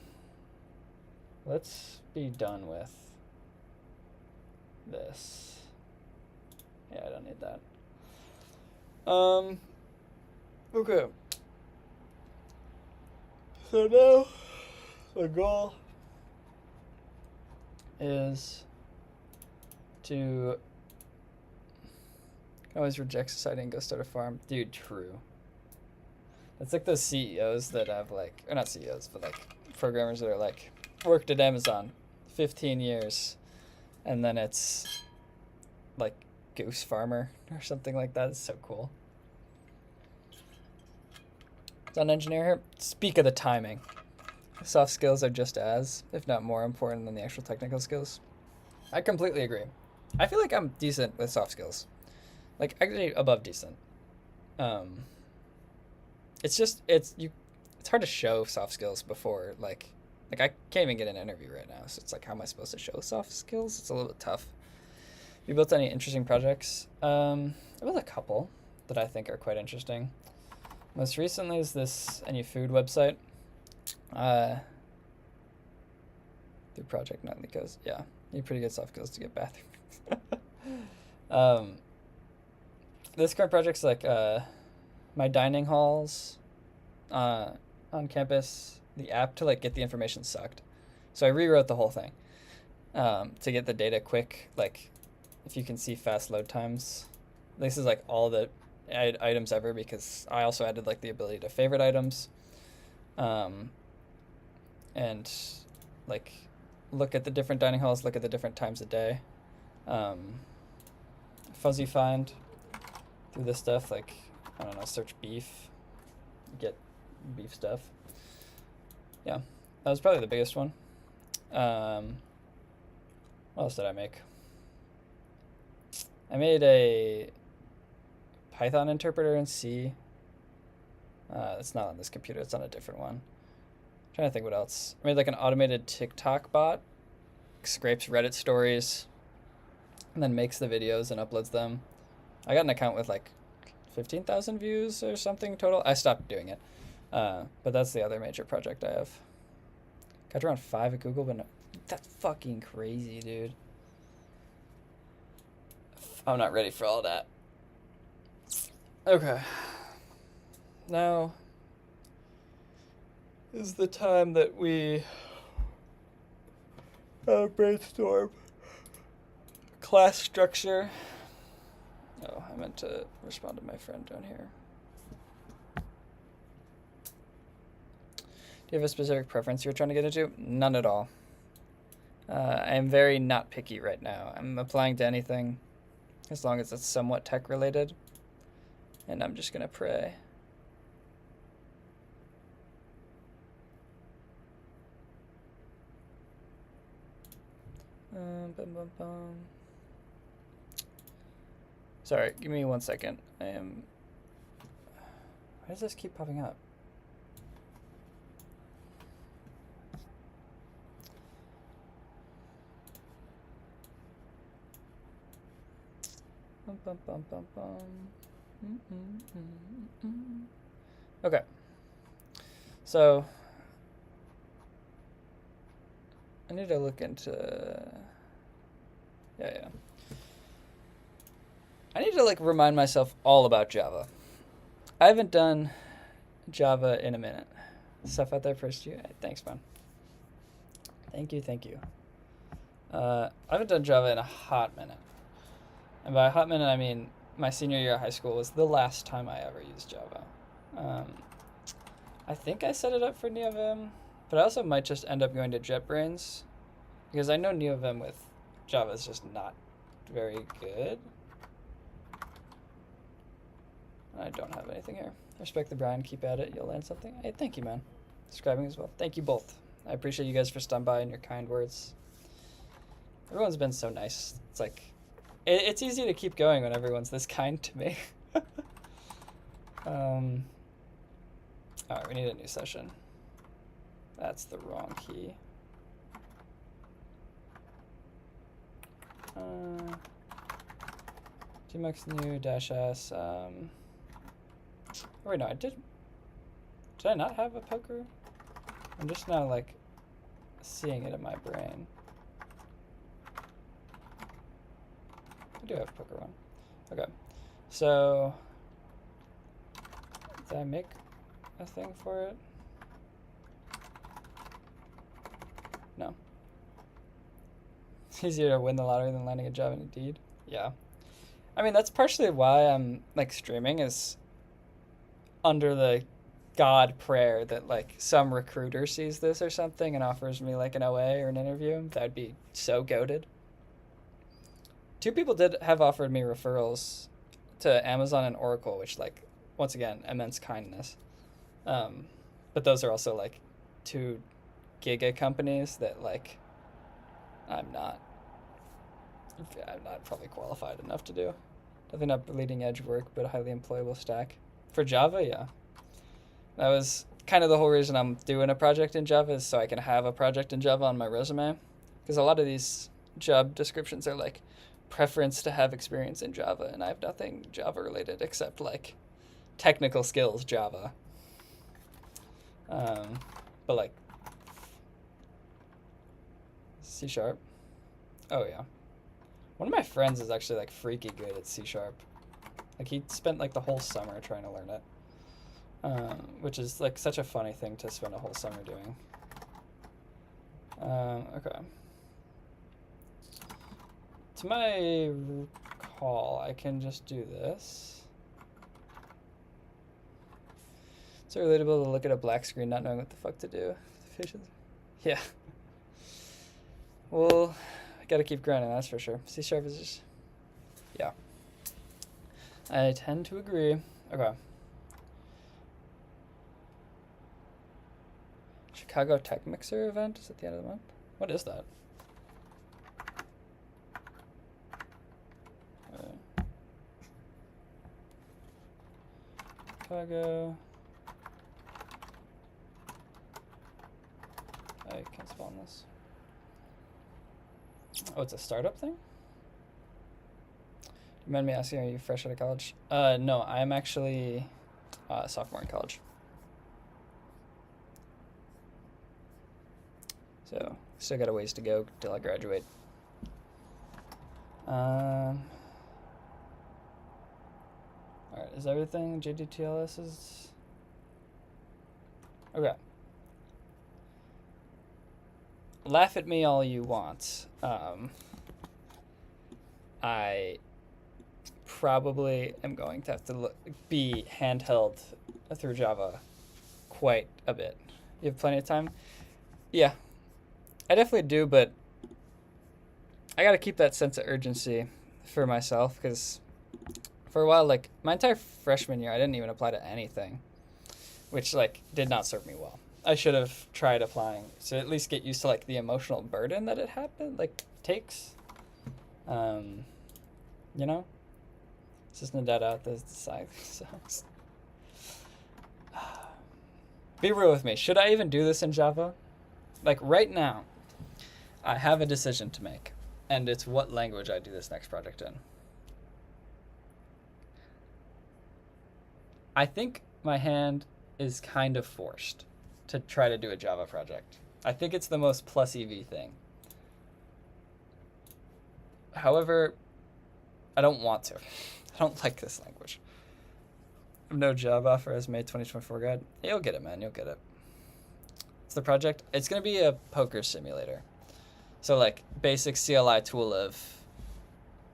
Let's be done with this. Yeah, I don't need that. Okay. So now the goal is to always reject society and go start a farm. Dude, true. It's like those CEOs that have like, or not CEOs, but like programmers that are like, worked at Amazon 15 years and then it's like Goose Farmer or something like that. It's so cool. Done engineer here. Speak of the timing. Soft skills are just as, if not more important than the actual technical skills. I completely agree. I feel like I'm decent with soft skills. Like, actually above decent. It's hard to show soft skills before like I can't even get an interview right now. So it's like, how am I supposed to show soft skills? It's a little bit tough. You built any interesting projects? I built a couple that I think are quite interesting. Most recently is this any food website. Through project, not leetcode. Yeah, need pretty good soft skills to get bathrooms. This current project's like my dining halls on campus. The app to like get the information sucked, so I rewrote the whole thing to get the data quick. Like, if you can see fast load times, this is like all the items ever, because I also added like the ability to favorite items, and like look at the different dining halls, look at the different times a day, fuzzy find through this stuff, like, I don't know, search beef, get beef stuff. Yeah, that was probably the biggest one. What else did I make? I made a Python interpreter in C. It's not on this computer, it's on a different one. I'm trying to think what else. I made like an automated TikTok bot, scrapes Reddit stories, and then makes the videos and uploads them. I got an account with like 15,000 views or something total. I stopped doing it. But that's the other major project I have. Got around 5 at Google, but no, that's fucking crazy, dude. I'm not ready for all that. Okay. Now is the time that we brainstorm class structure. Oh, I meant to respond to my friend down here. Do you have a specific preference you're trying to get into? None at all. I am very not picky right now. I'm applying to anything as long as it's somewhat tech related. And I'm just going to pray. Sorry, give me 1 second. Why does this keep popping up? Okay. So I need to look into yeah. I need to like remind myself all about Java. I haven't done Java in a minute. Stuff out there first year. Thanks, man. Thank you. I haven't done Java in a hot minute. And by a hot minute, I mean my senior year of high school was the last time I ever used Java. I think I set it up for NeoVim, but I also might just end up going to JetBrains, because I know NeoVim with Java is just not very good. I don't have anything here. Respect the grind, keep at it, you'll learn something. Hey, thank you, man. Subscribing as well. Thank you both. I appreciate you guys for stopping by and your kind words. Everyone's been so nice. It's like, it's easy to keep going when everyone's this kind to me. Alright, we need a new session. That's the wrong key. Gmux new dash s. Oh wait, no, I did. Did I not have a poker? I'm just now like seeing it in my brain. I do have poker one. Okay, so did I make a thing for it? No. It's easier to win the lottery than landing a job in Indeed. Yeah. I mean, that's partially why I'm like streaming, is under the God prayer that like some recruiter sees this or something and offers me like an OA or an interview. That'd be so goated. 2 people did have offered me referrals to Amazon and Oracle, which like, once again, immense kindness. But those are also like 2 giga companies that like I'm not probably qualified enough to do. Definitely not bleeding edge work, but a highly employable stack. For Java, yeah. That was kind of the whole reason I'm doing a project in Java, is so I can have a project in Java on my resume. Because a lot of these job descriptions are like preference to have experience in Java, and I have nothing Java related except like technical skills Java. But like C#. Oh yeah. One of my friends is actually like freaky good at C#. Like he spent like the whole summer trying to learn it, which is like such a funny thing to spend a whole summer doing. Okay. To my call, I can just do this. It's relatable to look at a black screen not knowing what the fuck to do. Yeah. Well, I gotta keep grinding, that's for sure. C# is just... yeah. I tend to agree. Okay. Chicago Tech Mixer event is at the end of the month? What is that? Chicago. I can't spell on this. Oh, it's a startup thing? You mind me asking, are you fresh out of college? No, I'm actually a sophomore in college. So, still got a ways to go till I graduate. Alright, is everything JDTLS is... okay. Laugh at me all you want. I probably am going to have to be handheld through Java quite a bit. You have plenty of time? Yeah, I definitely do, but I gotta keep that sense of urgency for myself, because for a while, like, my entire freshman year, I didn't even apply to anything, which, like, did not serve me well. I should have tried applying to at least get used to, like, the emotional burden that it happened, like, takes. You know? It's just no doubt out the side. So. Be real with me. Should I even do this in Java? Like, right now, I have a decision to make, and it's what language I do this next project in. I think my hand is kind of forced to try to do a Java project. I think it's the most plus EV thing. However, I don't want to. I don't like this language. No job offer as May 2024 guide. You'll get it, man. You'll get it. It's the project. It's going to be a poker simulator. So, like, basic CLI tool of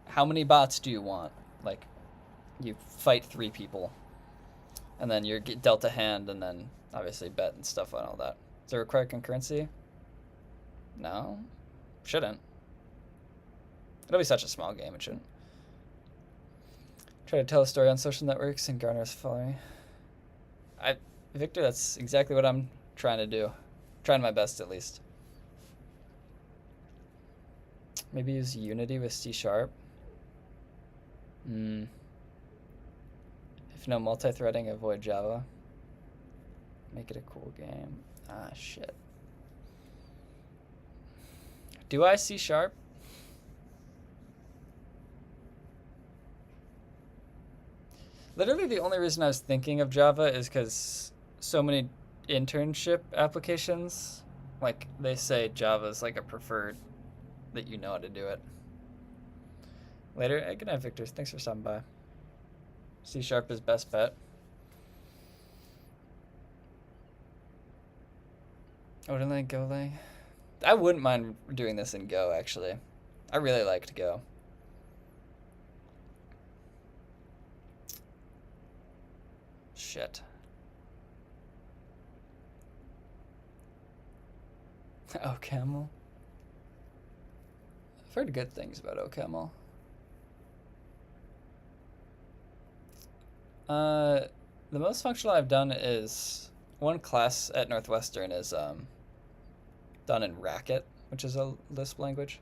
how many bots do you want? Like, you fight 3 people. And then you get dealt a hand, and then obviously bet and stuff and all that. Does it require concurrency? No. Shouldn't. It'll be such a small game, it shouldn't. Try to tell a story on social networks and garners following. Victor, that's exactly what I'm trying to do. Trying my best, at least. Maybe use Unity with C#. If no multi-threading, avoid Java. Make it a cool game. Ah, shit. Do I C#? Literally the only reason I was thinking of Java is because so many internship applications, like, they say Java is like a preferred, that you know how to do it. Later. Good night, Victor. Thanks for stopping by. C# is best bet. Odinlang, Golang. I wouldn't mind doing this in Go, actually. I really liked Go. Shit. OCaml. I've heard good things about OCaml. The most functional I've done is one class at Northwestern is done in Racket, which is a Lisp language.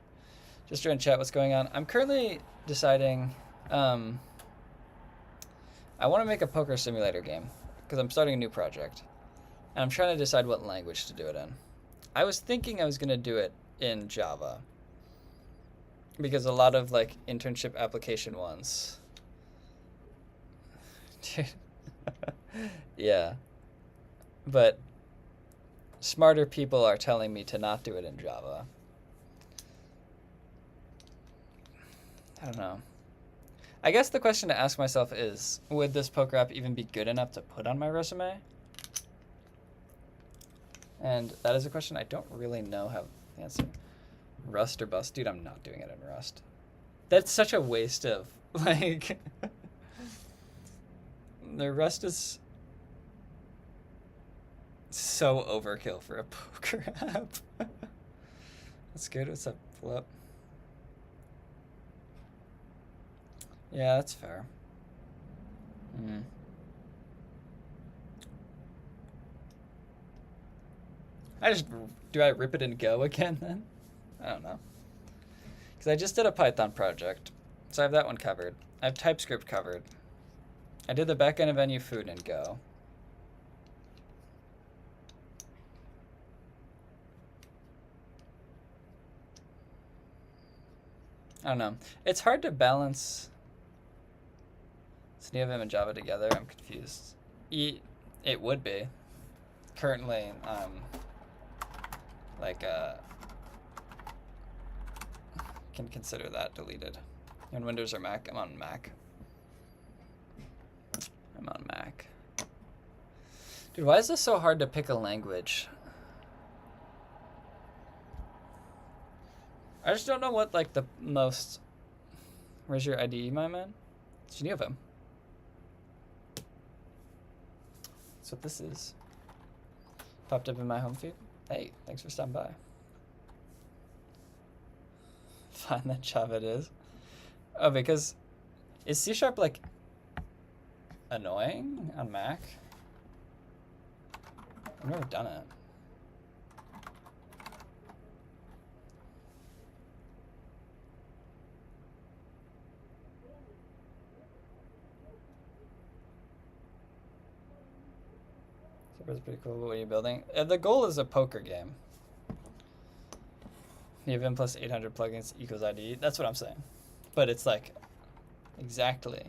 Just join chat. What's going on? I'm currently deciding. I want to make a poker simulator game because I'm starting a new project. And I'm trying to decide what language to do it in. I was thinking I was going to do it in Java because a lot of like internship application ones. Yeah. But smarter people are telling me to not do it in Java. I don't know. I guess the question to ask myself is, would this poker app even be good enough to put on my resume? And that is a question I don't really know how to answer. Rust or bust? Dude, I'm not doing it in Rust. That's such a waste of, like... The Rust is so overkill for a poker app. That's good. What's up, Flip? Yeah, that's fair. Do I rip it in Go again then? I don't know. Because I just did a Python project, so I have that one covered. I have TypeScript covered. I did the backend of NU Food in Go. I don't know. It's hard to balance SNEOVM and Java together. I'm confused. It would be. Currently, can consider that deleted. On Windows or Mac? I'm on Mac. Dude, why is this so hard to pick a language? I just don't know what, like, the most... Where's your IDE, my man? It's SNEOVM. That's what this is. Popped up in my home feed. Hey, thanks for stopping by. Fine, that Java it is. Oh, because... Is C# like... annoying on Mac? I've never done it. It's pretty cool. What are you building? The goal is a poker game. NeoVim plus 800 plugins equals IDE. That's what I'm saying. But it's like exactly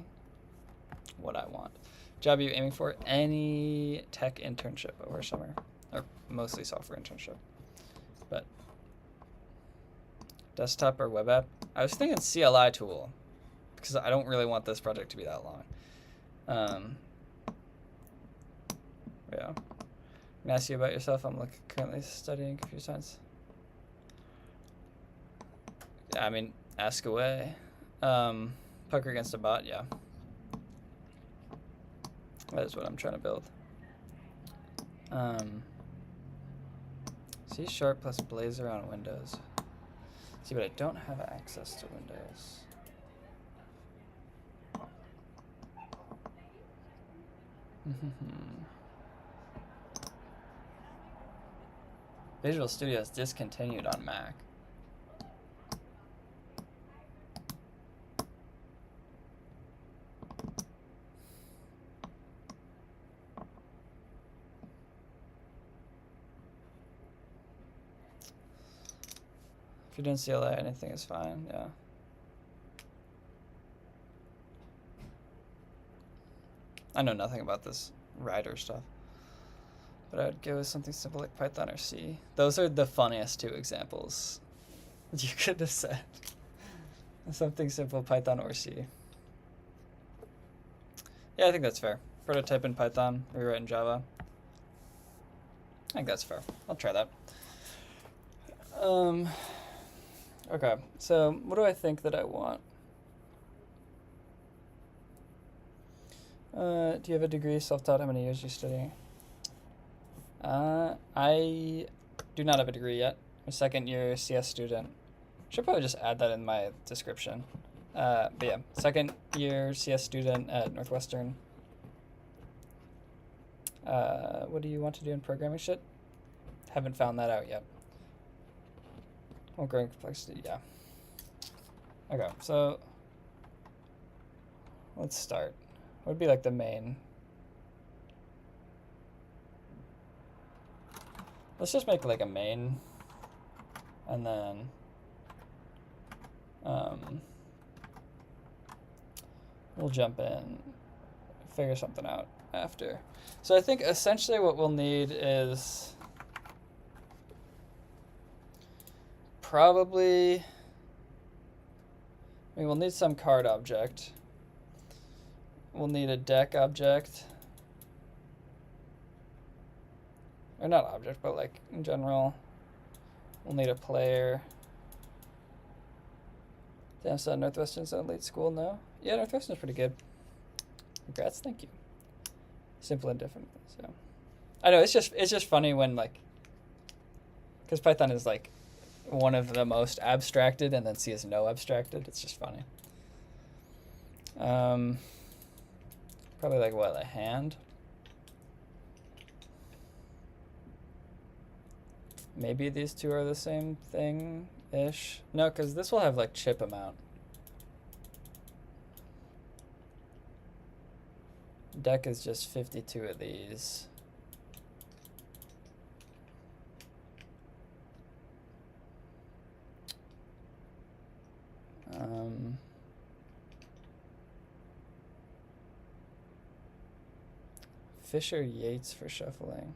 what I want. Job are you aiming for? Any tech internship over summer, or mostly software internship. But desktop or web app? I was thinking CLI tool because I don't really want this project to be that long. Yeah. Can I ask you about yourself? I'm currently studying computer science. Yeah, I mean, ask away. Poker against a bot, yeah. That is what I'm trying to build. C# plus Blazor on Windows. See, but I don't have access to Windows. Visual Studio is discontinued on Mac. If you're doing CLI, anything is fine, yeah. I know nothing about this writer stuff. But I would go with something simple like Python or C. Those are the funniest two examples you could have said. Something simple, Python or C. Yeah, I think that's fair. Prototype in Python, rewrite in Java. I think that's fair. I'll try that. Okay, so what do I think that I want? Do you have a degree, self-taught? How many years are you studying? I do not have a degree yet. I'm a second year CS student. Should probably just add that in my description. But yeah, second year CS student at Northwestern. What do you want to do in programming shit? Haven't found that out yet. Oh, growing complexity, yeah. Okay, so let's start. What would be like the main? Let's just make like a main, and then we'll jump in, figure something out after. So I think essentially what we'll need is probably, we'll need some card object. We'll need a deck object. Or not object, but like in general. We'll need a player. Damn, so Northwestern's an elite school now? Yeah, Northwestern's pretty good. Congrats, thank you. Simple and different. So I know it's just funny when like, because Python is like one of the most abstracted, and then C is no abstracted. It's just funny. Probably like what, a hand? Maybe these two are the same thing-ish. No, because this will have like chip amount. Deck is just 52 of these. Fisher Yates for shuffling.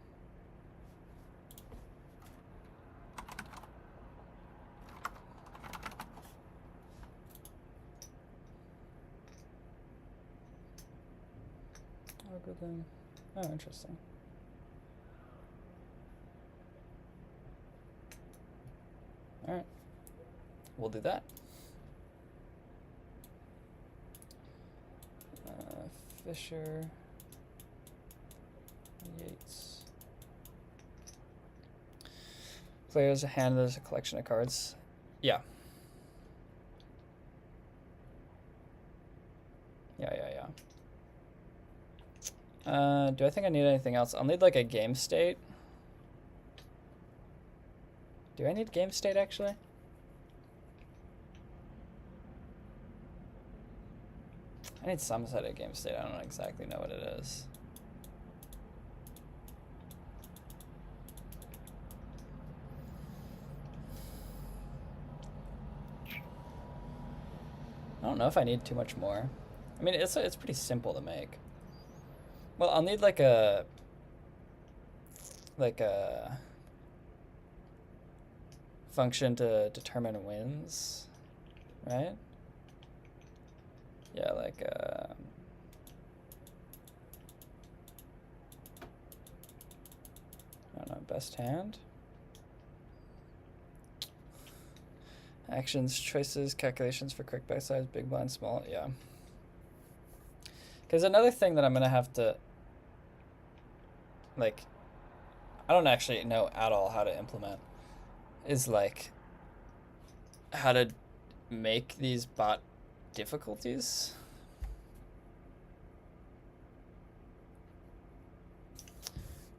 Algorithm. Oh, interesting. All right, we'll do that. Fisher Yates. Players a hand, there's a collection of cards. Yeah. Yeah. Do I think I need anything else? I'll need like a game state. Do I need game state actually? I need some set of game state. I don't exactly know what it is. I don't know if I need too much more. I mean, it's pretty simple to make. Well, I'll need like a function to determine wins, right? Yeah, like I don't know, best hand. Actions, choices, calculations for correct back size, big blind, small, yeah. Because another thing that I'm gonna have to, like, I don't actually know at all how to implement, is like how to make these bot difficulties.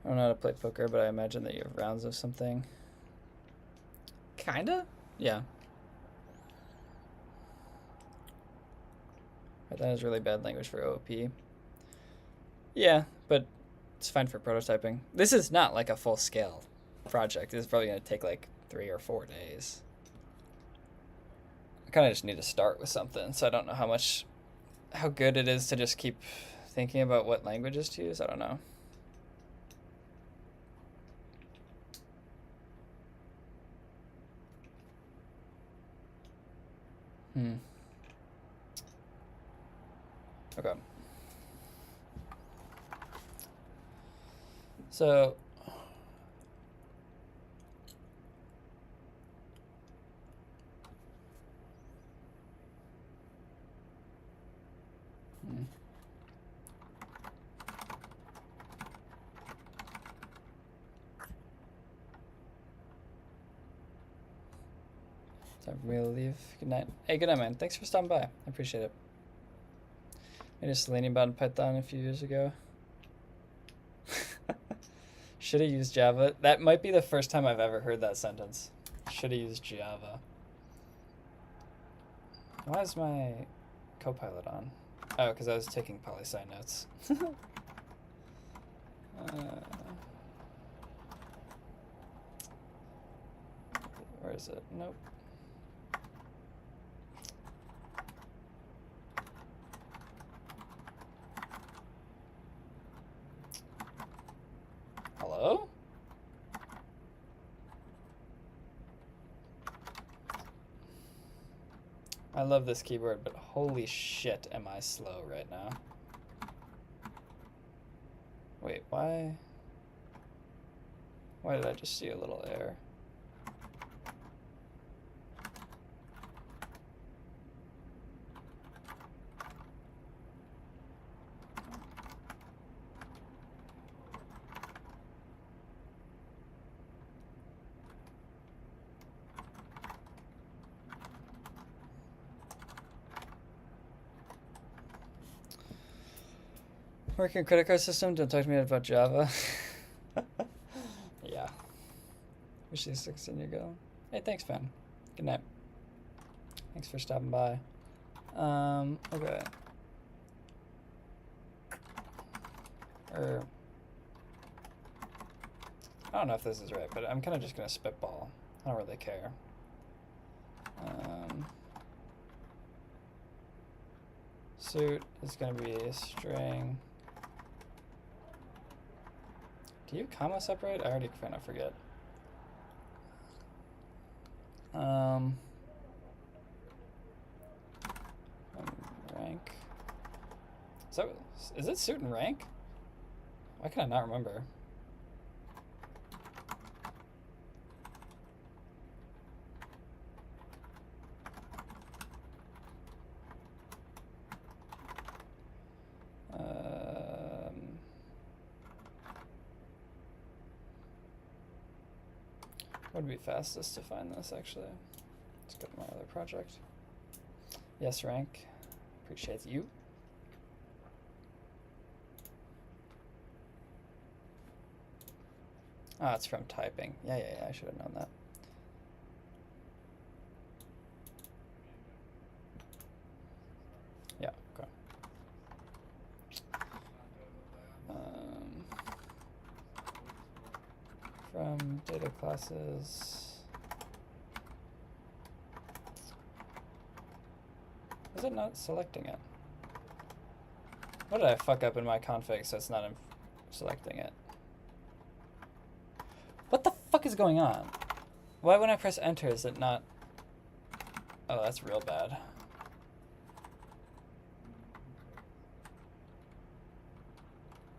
I don't know how to play poker, but I imagine that you have rounds of something. Kinda? Yeah. That is really bad language for OOP. Yeah, but it's fine for prototyping. This is not like a full-scale project. This is probably going to take like 3 or 4 days. I kind of just need to start with something, so I don't know how good it is to just keep thinking about what languages to use. I don't know. Okay. So time for me to leave. Good night. Hey, good night, man. Thanks for stopping by. I appreciate it. I just learning about Python a few years ago. Should have used Java. That might be the first time I've ever heard that sentence. Should have used Java. Why is my Copilot on? Oh, because I was taking poli-sci notes. Where is it? Nope. Hello? I love this keyboard, but holy shit, am I slow right now. Wait, why? Why did I just see a little error? Working credit card system, don't talk to me about Java. Yeah. Wish these 16 year ago. Hey, thanks, fan. Good night. Thanks for stopping by. Okay. I don't know if this is right, but I'm kind of just gonna spitball. I don't really care. Suit is gonna be a string. Do you comma separate? I already kind of forget. Rank. So, is it suit and rank? Why can I not remember? What would be fastest to find this, actually? Let's go to my other project. Yes, rank. Appreciate you. Ah, it's from typing. Yeah, I should have known that. Yeah, okay. From data classes. Is it not selecting it? What did I fuck up in my config so it's not selecting it? What the fuck is going on? Why when I press enter is it not? Oh, that's real bad.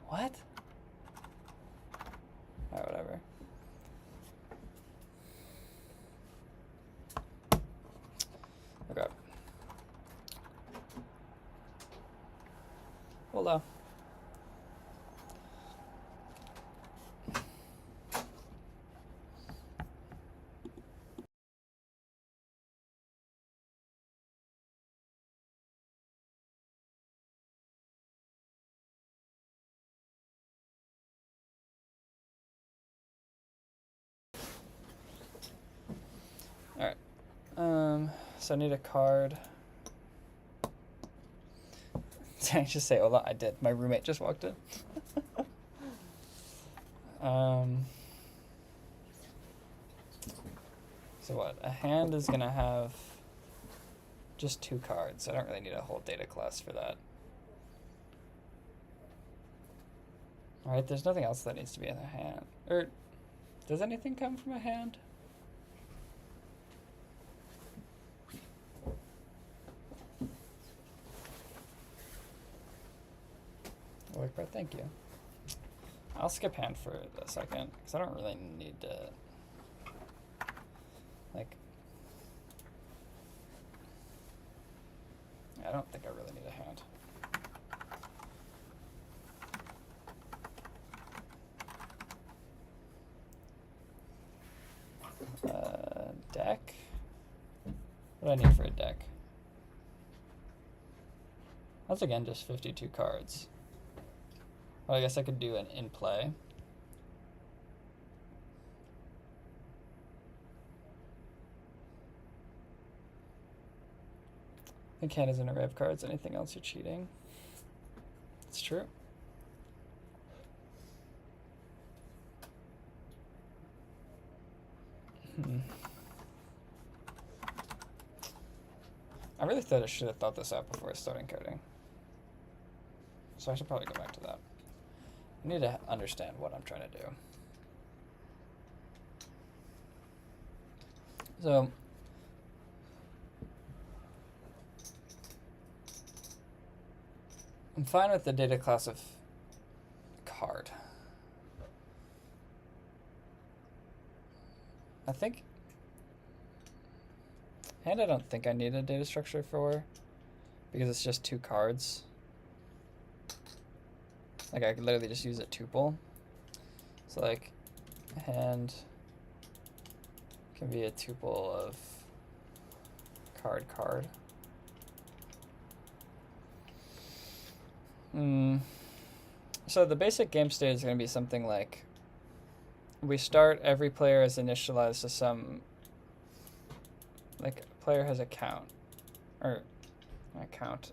What? Alright, whatever. Okay. Hello. Alright. So I need a card. Did I just say hola? I did. My roommate just walked in. So what? A hand is gonna have just 2 cards. I don't really need a whole data class for that. Alright, there's nothing else that needs to be in a hand. Or, does anything come from a hand? Work, thank you. I'll skip hand for a second, because I don't really need to, like, I don't think I really need a hand. Deck? What do I need for a deck? That's again just 52 cards. Well, I guess I could do an in play. I think hand is an array of cards. Anything else, you're cheating. It's true. I really thought I should have thought this out before starting coding. So I should probably go back to that. I need to understand what I'm trying to do. So I'm fine with the data class of card. I think hand I don't think I need a data structure for because it's just 2 cards. Like I could literally just use a tuple. So like hand can be a tuple of card. So the basic game state is going to be something like we start, every player is initialized to some, like player has a count, or not count,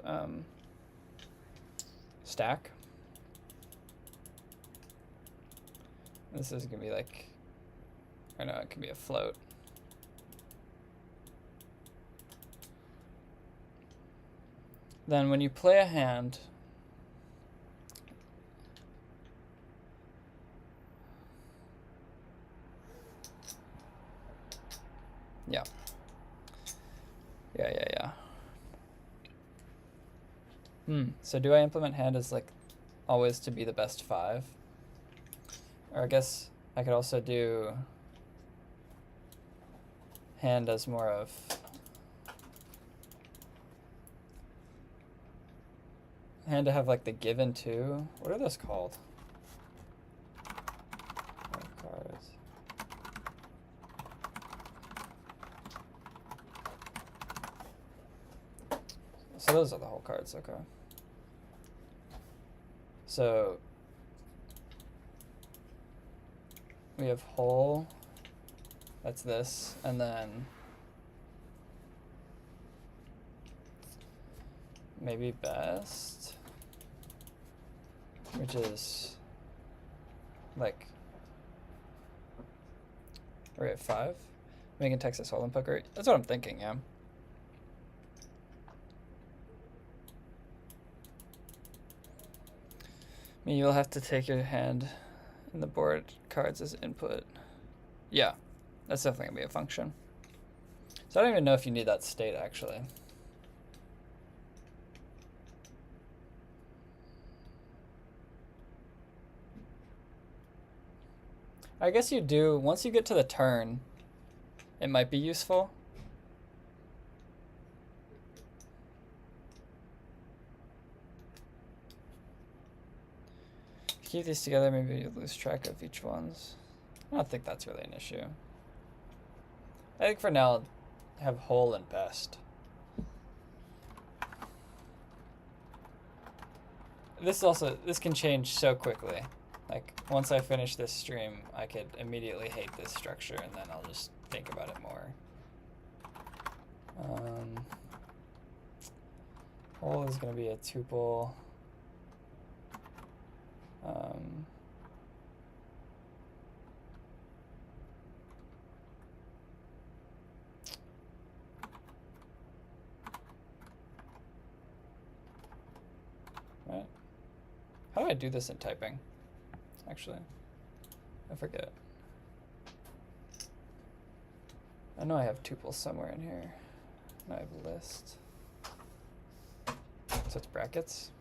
stack. This is going to be like, I know it can be a float. Then when you play a hand, yeah. So do I implement hand as like always to be the best 5? Or I guess I could also do hand as more of hand to have like the given too. What are those called? Cards. So those are the whole cards, okay. So we have whole, that's this, and then maybe best, which is like, we're at 5. Making Texas Hold'em poker. That's what I'm thinking, yeah. I mean, you'll have to take your hand and the board cards as input. Yeah, that's definitely gonna be a function. So I don't even know if you need that state actually. I guess you do, once you get to the turn, it might be useful. Keep these together, maybe you lose track of each one's. I don't think that's really an issue. I think for now, have whole and best. This can change so quickly. Like once I finish this stream, I could immediately hate this structure and then I'll just think about it more. Whole is gonna be a tuple. Right. How do I do this in typing? Actually, I forget. I know I have tuples somewhere in here. I have a list. So it's brackets.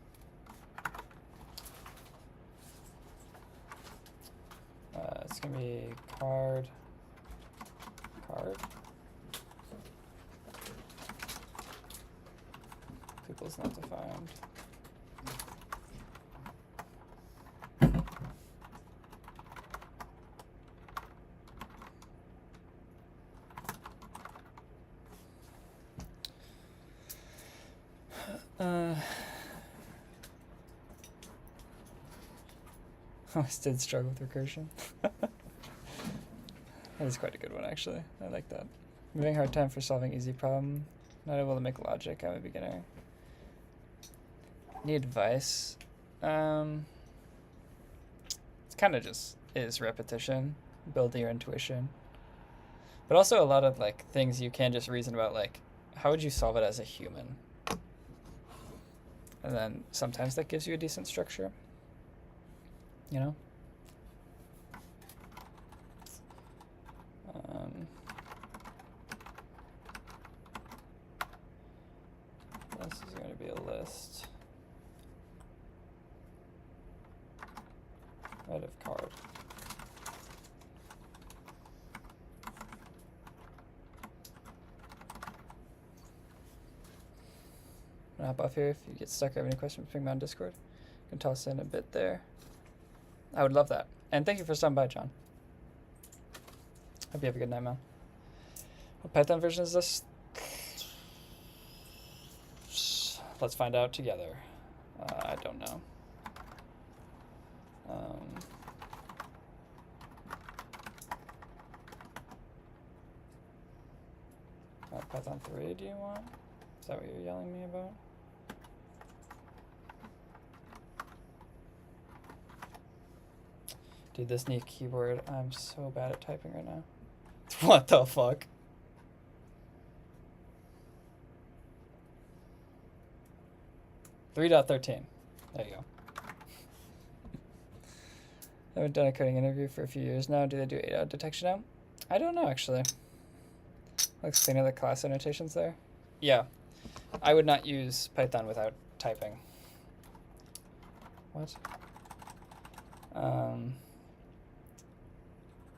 It's gonna be card. Tuples not defined. I did struggle with recursion. That is quite a good one, actually. I like that. I'm having a hard time for solving easy problem. Not able to make logic. I'm a beginner. Need advice. It's kind of just is repetition, building your intuition. But also a lot of like things you can just reason about, like how would you solve it as a human? And then sometimes that gives you a decent structure, you know? This is going to be a list. Right of card. I'll hop off here. If you get stuck or have any questions, ping me on Discord. You can toss in a bit there. I would love that. And thank you for stopping by, John. Hope you have a good night, man. What Python version is this? Let's find out together. I don't know. Python 3 do you want? Is that what you're yelling me about? Dude, this new keyboard, I'm so bad at typing right now. What the fuck? .13. There you go. I haven't done a coding interview for a few years now. Do they do 8-out detection now? I don't know, actually. I'll explain the class annotations there. Yeah. I would not use Python without typing. What?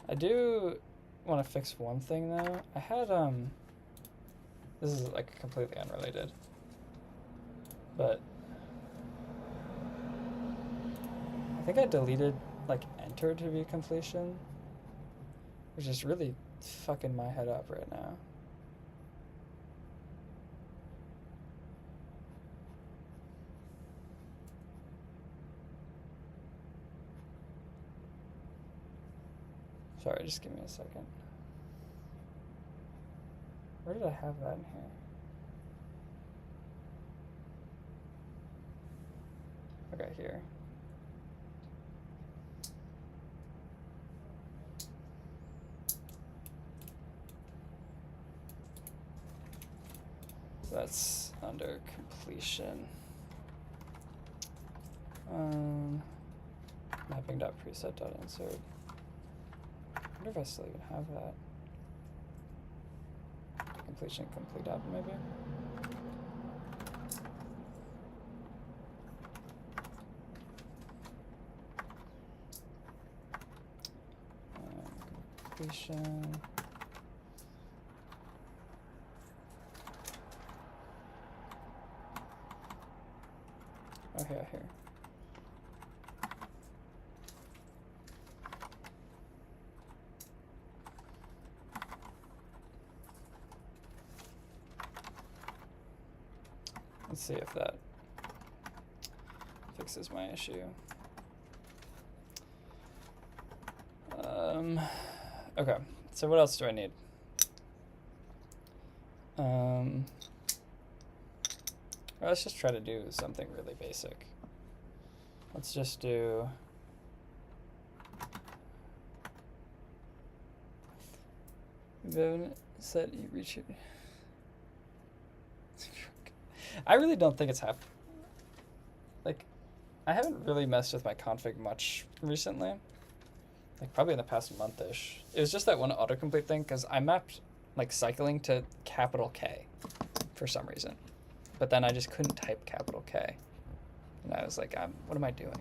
I do want to fix one thing though. I had this is like completely unrelated, but I think I deleted like enter to be completion, which is really fucking my head up right now. Sorry, just give me a second. Where did I have that in here? Okay, here. So that's under completion. Mapping.preset.insert. I wonder if I still even have that. Completion complete up, maybe? Completion. Oh, here. Let's see if that fixes my issue. Okay, so what else do I need? Let's just try to do something really basic. Let's just do set you reach it. I really don't think it's like, I haven't really messed with my config much recently. Like probably in the past month-ish. It was just that one autocomplete thing because I mapped like cycling to capital K for some reason. But then I just couldn't type capital K. And I was like, what am I doing?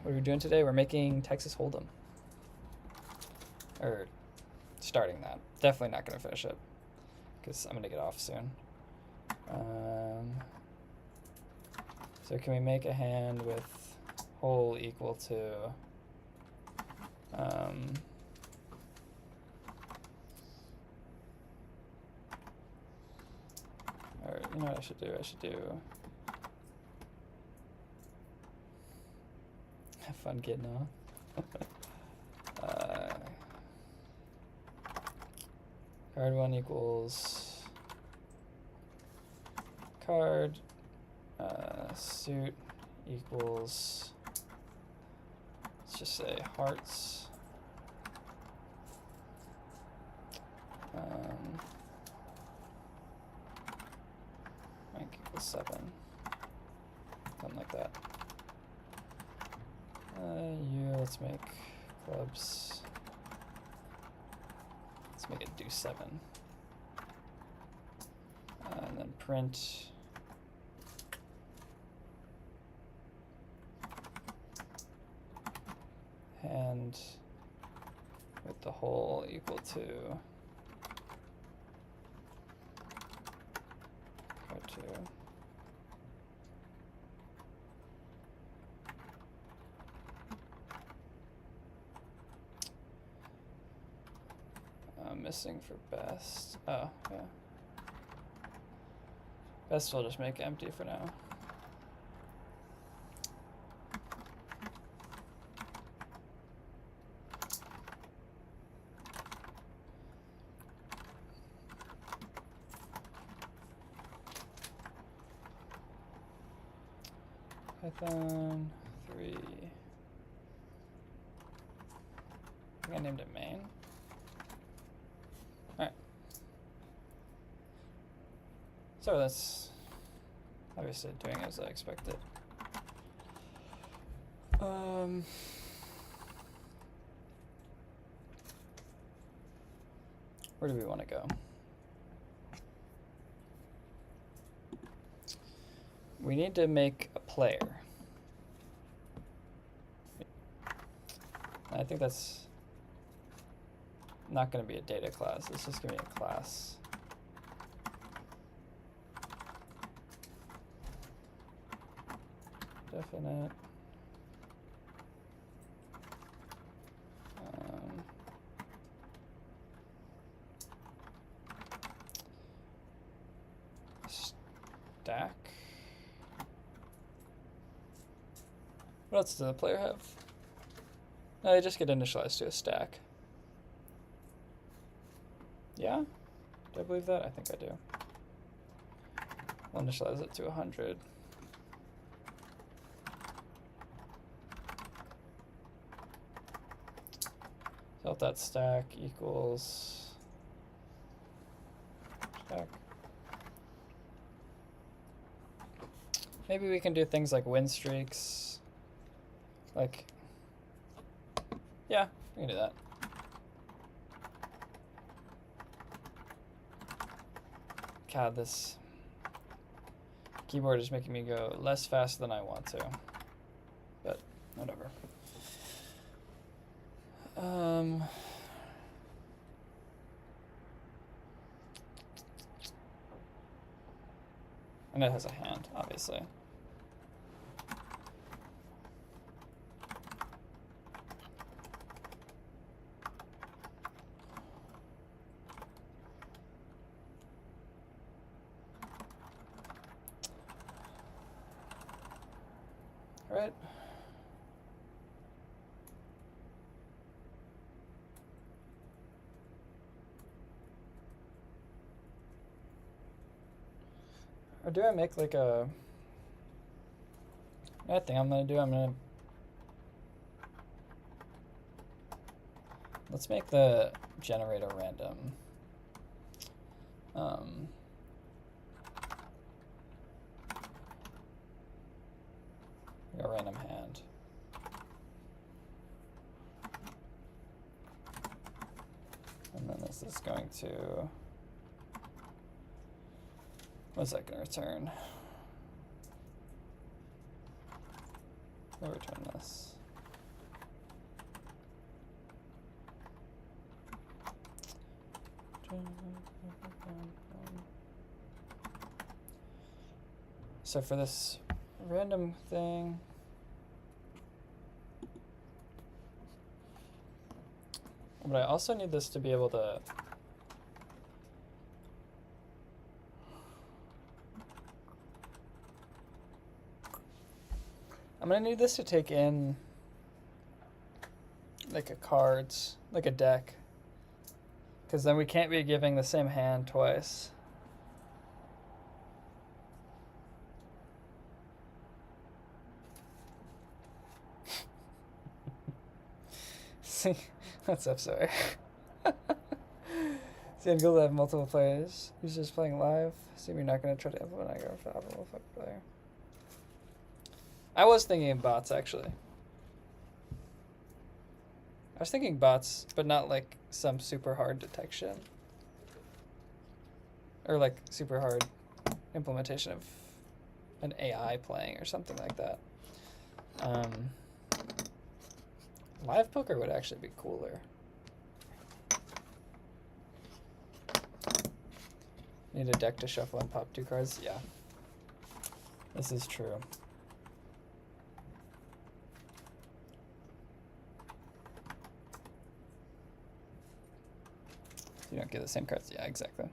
What are we doing today? We're making Texas Hold'em. Or starting that. Definitely not going to finish it because I'm going to get off soon. So can we make a hand with whole equal to or you know what I should do? Have fun getting off. Card 1 equals card suit equals, let's just say hearts. Rank equals 7. Something like that. Let's make clubs. Let's make it do 7. And then print. And with the whole equal to code 2. Missing for best. Oh, yeah. Best we'll just make empty for now. Python 3. I think I named it main. Alright. So that's obviously doing as I expected. Where do we want to go? We need to make a player. I think that's not going to be a data class. It's just going to be a class. Definite. Stack. What else does the player have? No, they just get initialized to a stack. Yeah? Do I believe that? I think I do. I'll initialize it to 100. So if that stack equals stack. Maybe we can do things like win streaks. Like, yeah, we can do that. God, this keyboard is making me go less fast than I want to. But whatever. And it has a hand, obviously. Right. Or do I make like a... I think I'm going to do, let's make the generator random. A random hand. And then this is going to... What's that going to return? We'll return this. So for this random thing, but I also need this to be able to I'm going to need this to take in like a cards, like a deck, because then we can't be giving the same hand twice. See, what's up, sorry. See, and go have multiple players. Users playing live. See, you're not going to try to implement a for optimal player. I was thinking of bots, actually. I was thinking bots, but not like some super hard detection. Or like super hard implementation of an AI playing or something like that. Live poker would actually be cooler. Need a deck to shuffle and pop 2 cards? Yeah. This is true. You don't get the same cards. Yeah, exactly.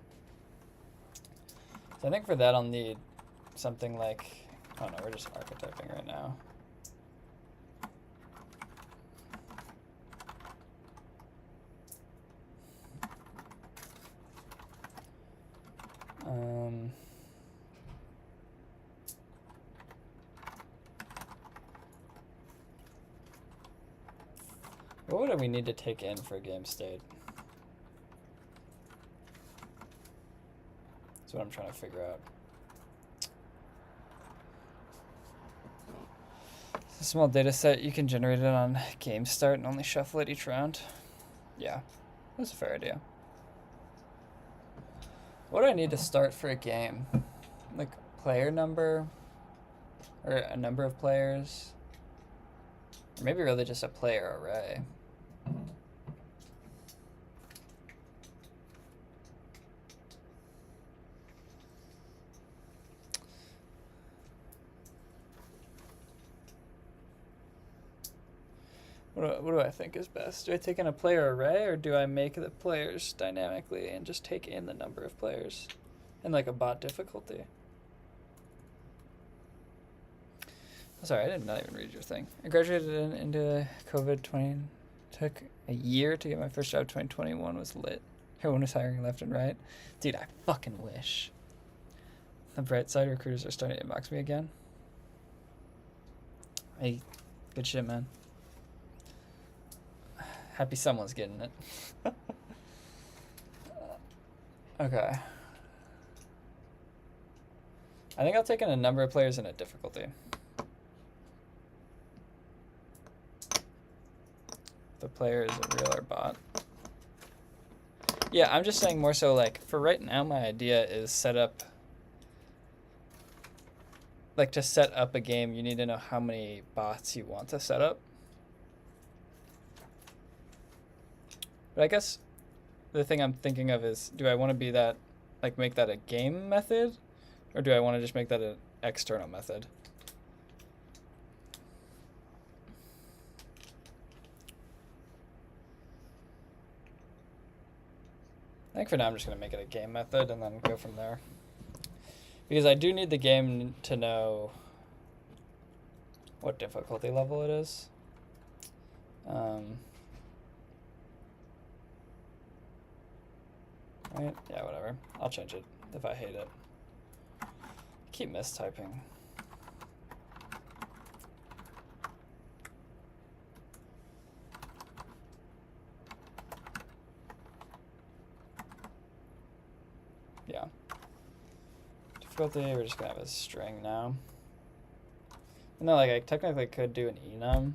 So I think for that I'll need something like, oh no, we're just archetyping right now. What would we need to take in for game state? That's what I'm trying to figure out. It's a small data set. You can generate it on game start and only shuffle it each round. Yeah, that's a fair idea. What do I need to start for a game? Like player number? Or a number of players? Or maybe really just a player array. What do I think is best? Do I take in a player array, or do I make the players dynamically and just take in the number of players in like a bot difficulty? Sorry, I did not even read your thing. I graduated into COVID-20. Took a year to get my first job. 2021 was lit. Everyone was hiring left and right. Dude, I fucking wish. The bright side, recruiters are starting to inbox me again. Hey, good shit, man. Happy someone's getting it. Okay. I think I'll take in a number of players in a difficulty. The player is a real or bot. Yeah, I'm just saying more so like for right now my idea is set up, like to set up a game you need to know how many bots you want to set up. But I guess the thing I'm thinking of is, do I want to be that, like make that a game method, or do I want to just make that an external method? I think for now I'm just going to make it a game method and then go from there. Because I do need the game to know what difficulty level it is. Right? Yeah, whatever. I'll change it if I hate it. I keep mistyping. Yeah. Difficulty, we're just gonna have a string now. And then like I technically could do an enum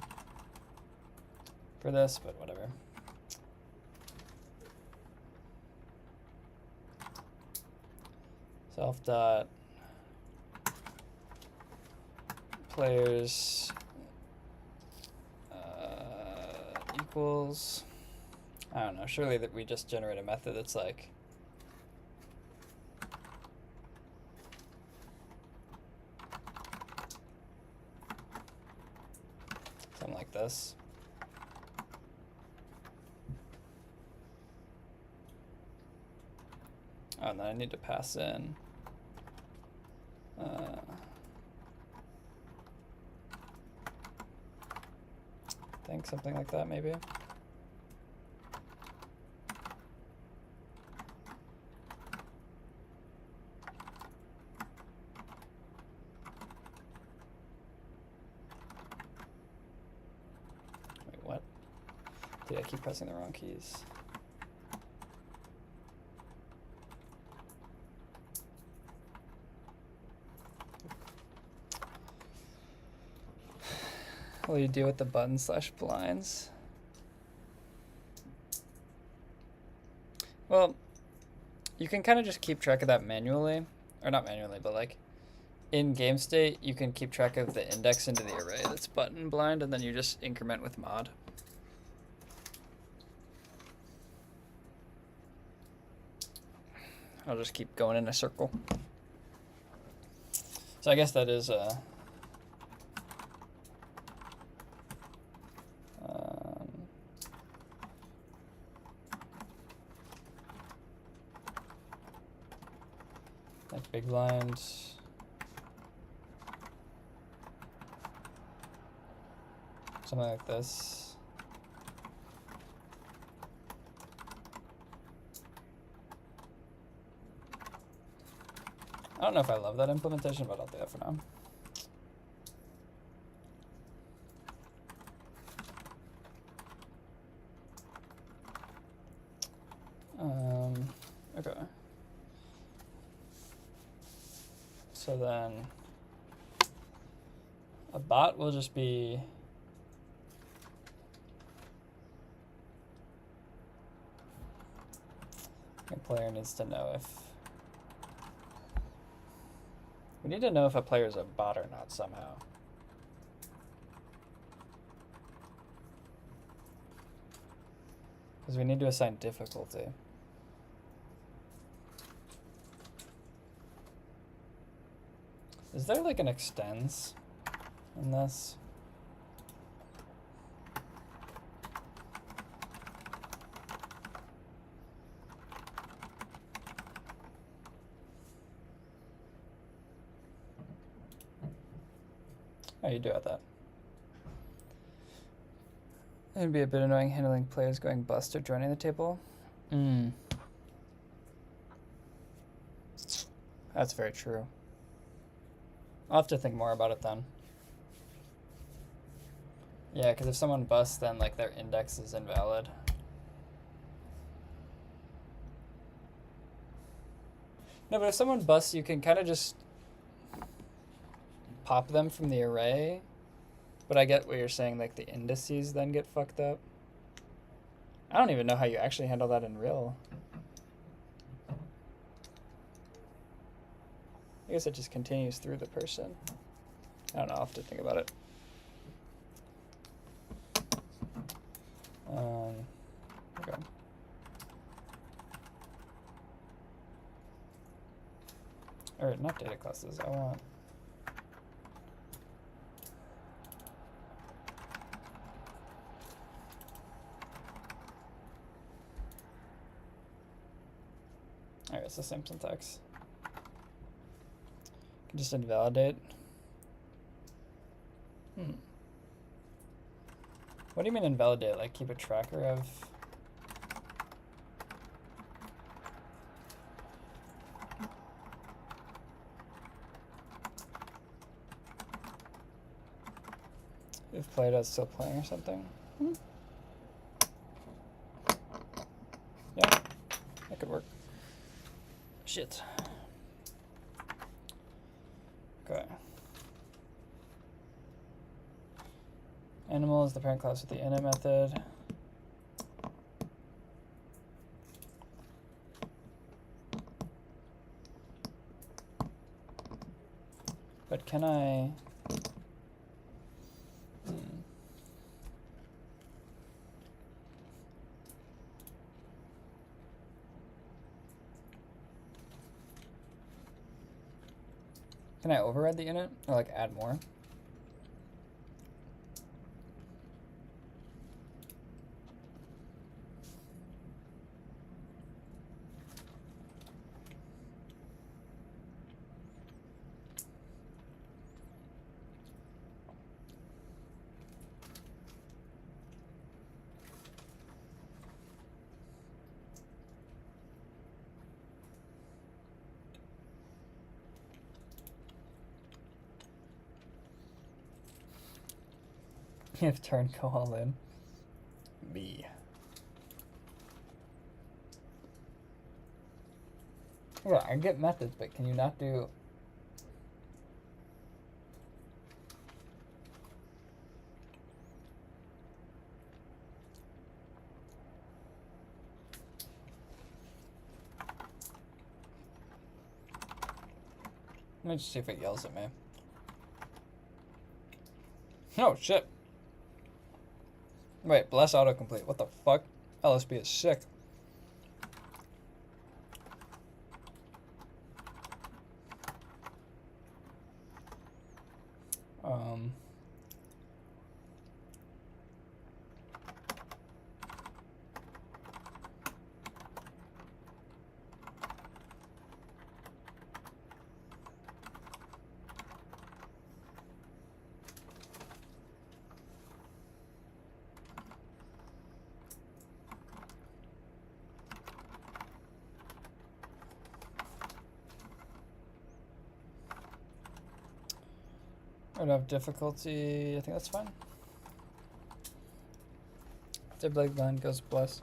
for this, but whatever. Self dot players equals, I don't know, surely that we just generate a method that's like something like this. Oh, and then I need to pass in I think something like that maybe. Dude, I keep pressing the wrong keys. Will you deal with the button/blinds? Well, you can kind of just keep track of that manually, or not manually, but like in game state, you can keep track of the index into the array that's button blind, and then you just increment with mod. I'll just keep going in a circle. So I guess that is like big blind. Something like this. I don't know if I love that implementation, but I'll do that for now. Okay. So then a bot will just be a player needs to know if we need to know if a player is a bot or not somehow. Because we need to assign difficulty. Is there like an extends in this? Oh, you do have that. It'd be a bit annoying handling players going bust or joining the table. That's very true. I'll have to think more about it then. Yeah, because if someone busts, then like their index is invalid. No, but if someone busts, you can kind of just pop them from the array. But I get what you're saying, like the indices then get fucked up. I don't even know how you actually handle that in real. I guess it just continues through the person. I don't know, I'll have to think about it. Okay. Or not data classes, I want... Alright, it's the same syntax. Can just invalidate. What do you mean invalidate? Like keep a tracker of... If Play-Doh's still playing or something? Yeah, that could work. Shit. Okay. Animal is the parent class with the init method. But can I... Can I override the init or like add more? If turn go all in. B. Yeah, I get methods, but can you not do... Let me just see if it yells at me. Oh, shit. Wait, bless autocomplete. What the fuck? LSB is sick. I don't have difficulty. I think that's fine. Dead big blind goes bless.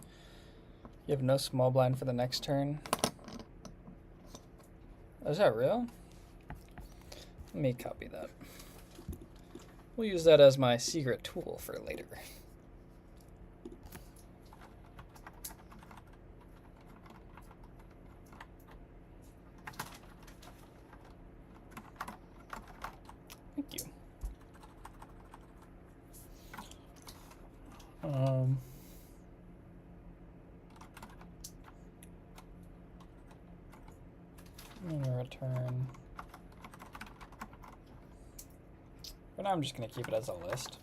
You have no small blind for the next turn. Oh, is that real? Let me copy that. We'll use that as my secret tool for later. Thank you. I'm gonna return. For now, I'm just gonna keep it as a list.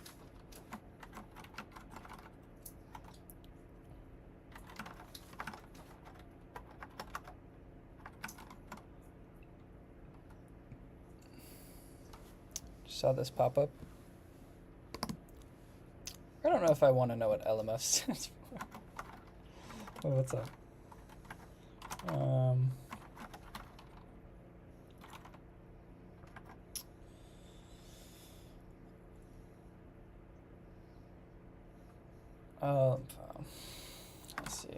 Just saw this pop up. I don't know if I want to know what LMF stands for. Oh, what's up? Let's see.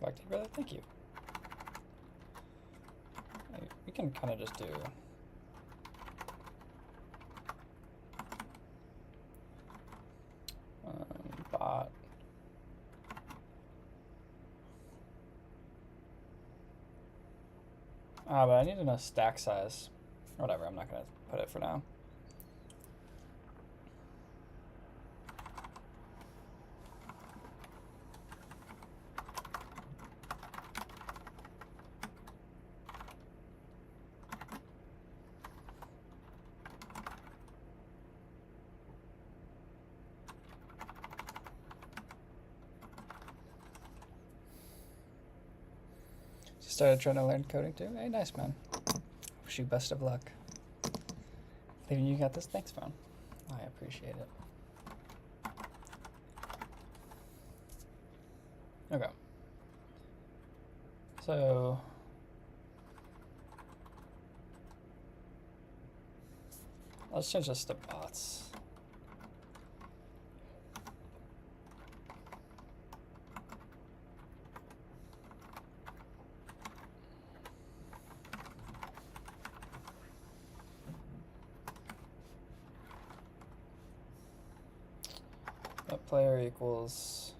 Back to you, brother. Thank you. We can kind of just do. Bot. But I need to know stack size. Whatever, I'm not going to put it for now. Started trying to learn coding too. Hey, nice, man. Wish you best of luck. Believing you got this. Thanks, man. I appreciate it. Okay. So let's change this to bots. Player equals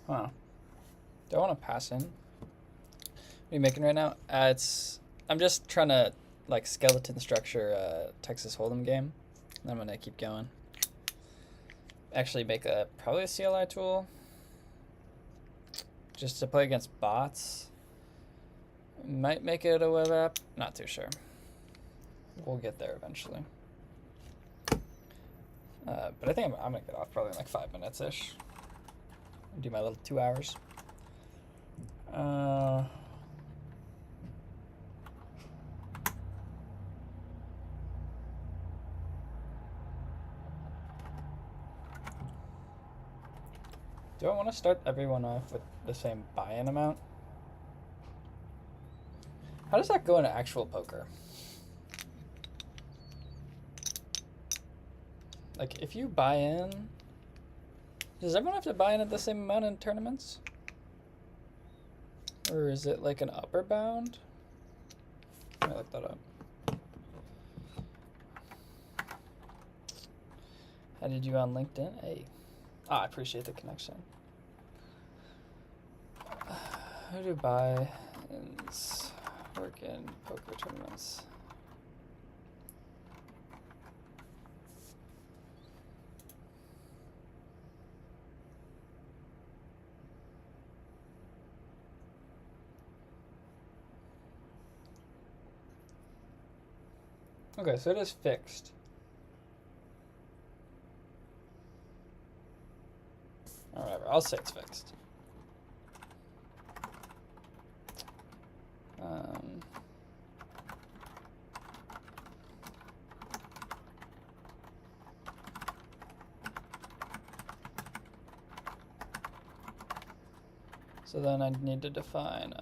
do I want to pass in? What are you making right now? I'm just trying to like skeleton structure Texas Hold'em game. And I'm gonna keep going. Actually make probably a CLI tool just to play against bots. Might make it a web app, not too sure. We'll get there eventually. But I think I'm gonna get off probably in like 5 minutes-ish. Do my little 2 hours. Do I want to start everyone off with the same buy-in amount? How does that go in actual poker? Like, if you buy in, does everyone have to buy in at the same amount in tournaments? Or is it like an upper bound? Let me look that up. How did you on LinkedIn? Hey. I appreciate the connection. How do buy-ins work in poker tournaments? Okay, so it is fixed. Or whatever, I'll say it's fixed. So then I need to define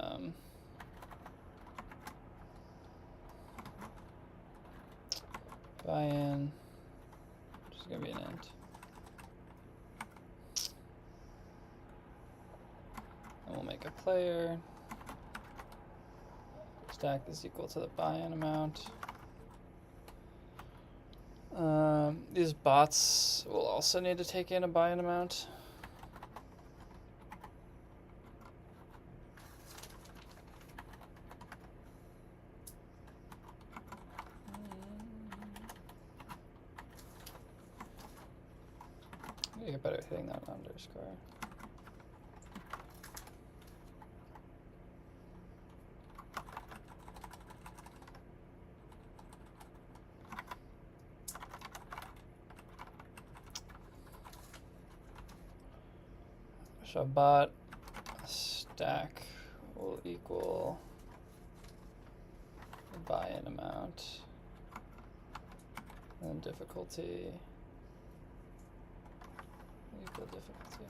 buy-in, which is going to be an int. And we'll make a player. Stack is equal to the buy-in amount. These bots will also need to take in a buy-in amount. You get better at hitting that underscore. So bot stack will equal the buy-in amount and difficulty equal difficulty.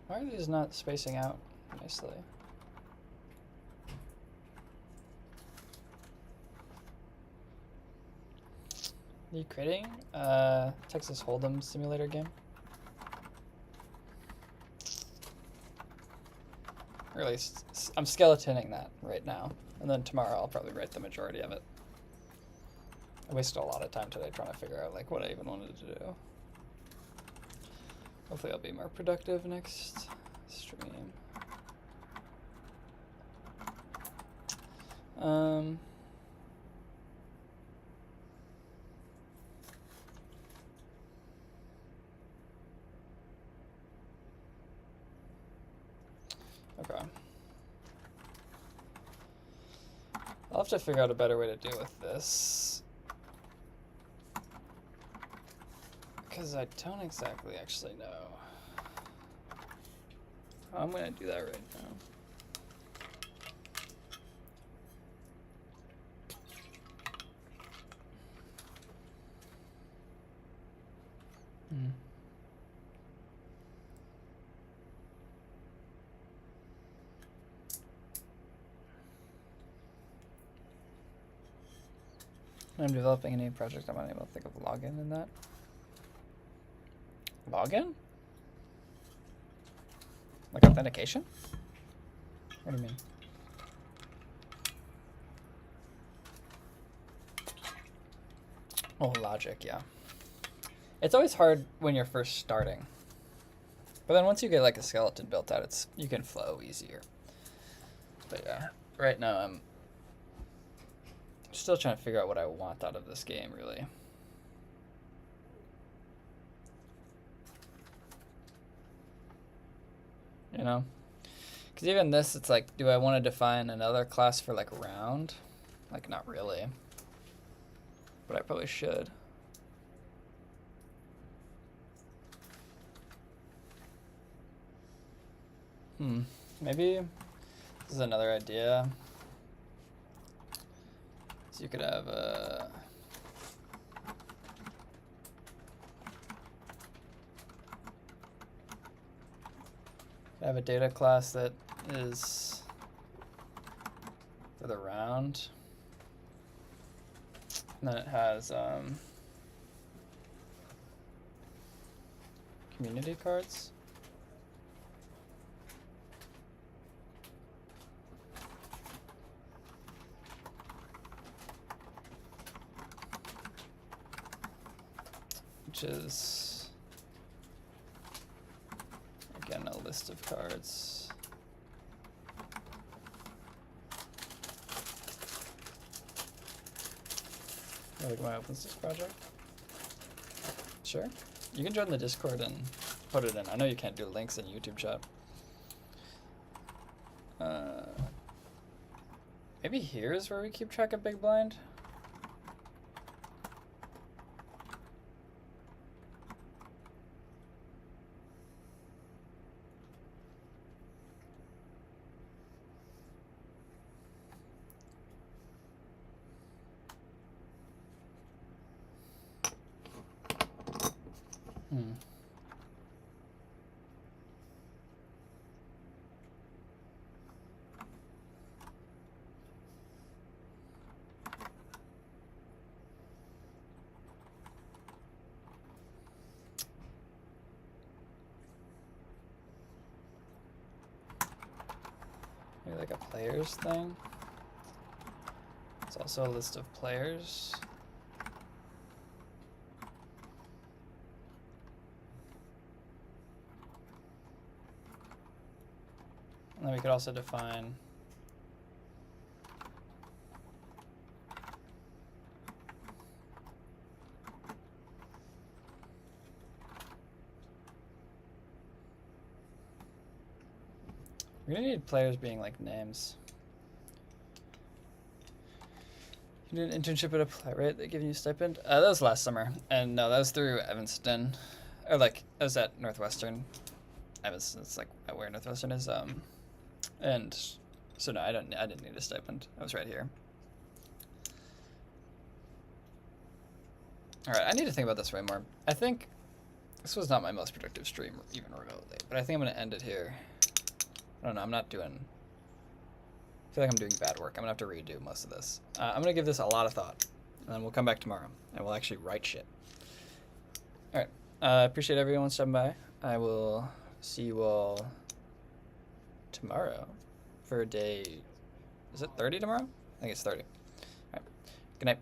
Why are these not spacing out nicely? Are you creating a Texas Hold'em simulator game? Or at least I'm skeletoning that right now. And then tomorrow I'll probably write the majority of it. I wasted a lot of time today trying to figure out like what I even wanted to do. Hopefully I'll be more productive next stream. Okay. I'll have to figure out a better way to deal with this. Because I don't exactly actually know. I'm going to do that right now. I'm developing a new project. I'm unable to think of login in that. Login? Like authentication? What do you mean? Oh, logic, yeah. It's always hard when you're first starting. But then once you get like a skeleton built out, you can flow easier. But yeah, right now I'm still trying to figure out what I want out of this game, really. You know? Because even this, it's like, do I want to define another class for like round? Like, not really. But I probably should. Maybe this is another idea. So you could have a I have a data class that is for the round. And then it has community cards. Which is, again, a list of cards. Like my OpenSys project? Sure. You can join the Discord and put it in. I know you can't do links in YouTube chat. Maybe here's where we keep track of Big Blind. Maybe like a players thing. It's also a list of players. And then we could also define we're gonna need players being like names. You did an internship at a play, right? They giving you a stipend? That was last summer, and no, that was through Evanston, or like I was at Northwestern. Evanston, it's like where Northwestern is. And so no, I didn't need a stipend. I was right here. All right, I need to think about this way more. I think this was not my most productive stream, even remotely, but I think I'm gonna end it here. I don't know, I'm not doing, I feel like I'm doing bad work. I'm gonna have to redo most of this. I'm gonna give this a lot of thought, and then we'll come back tomorrow, and we'll actually write shit. All right, appreciate everyone stopping by. I will see you all tomorrow for day, is it 30 tomorrow? I think it's 30. All right, good night.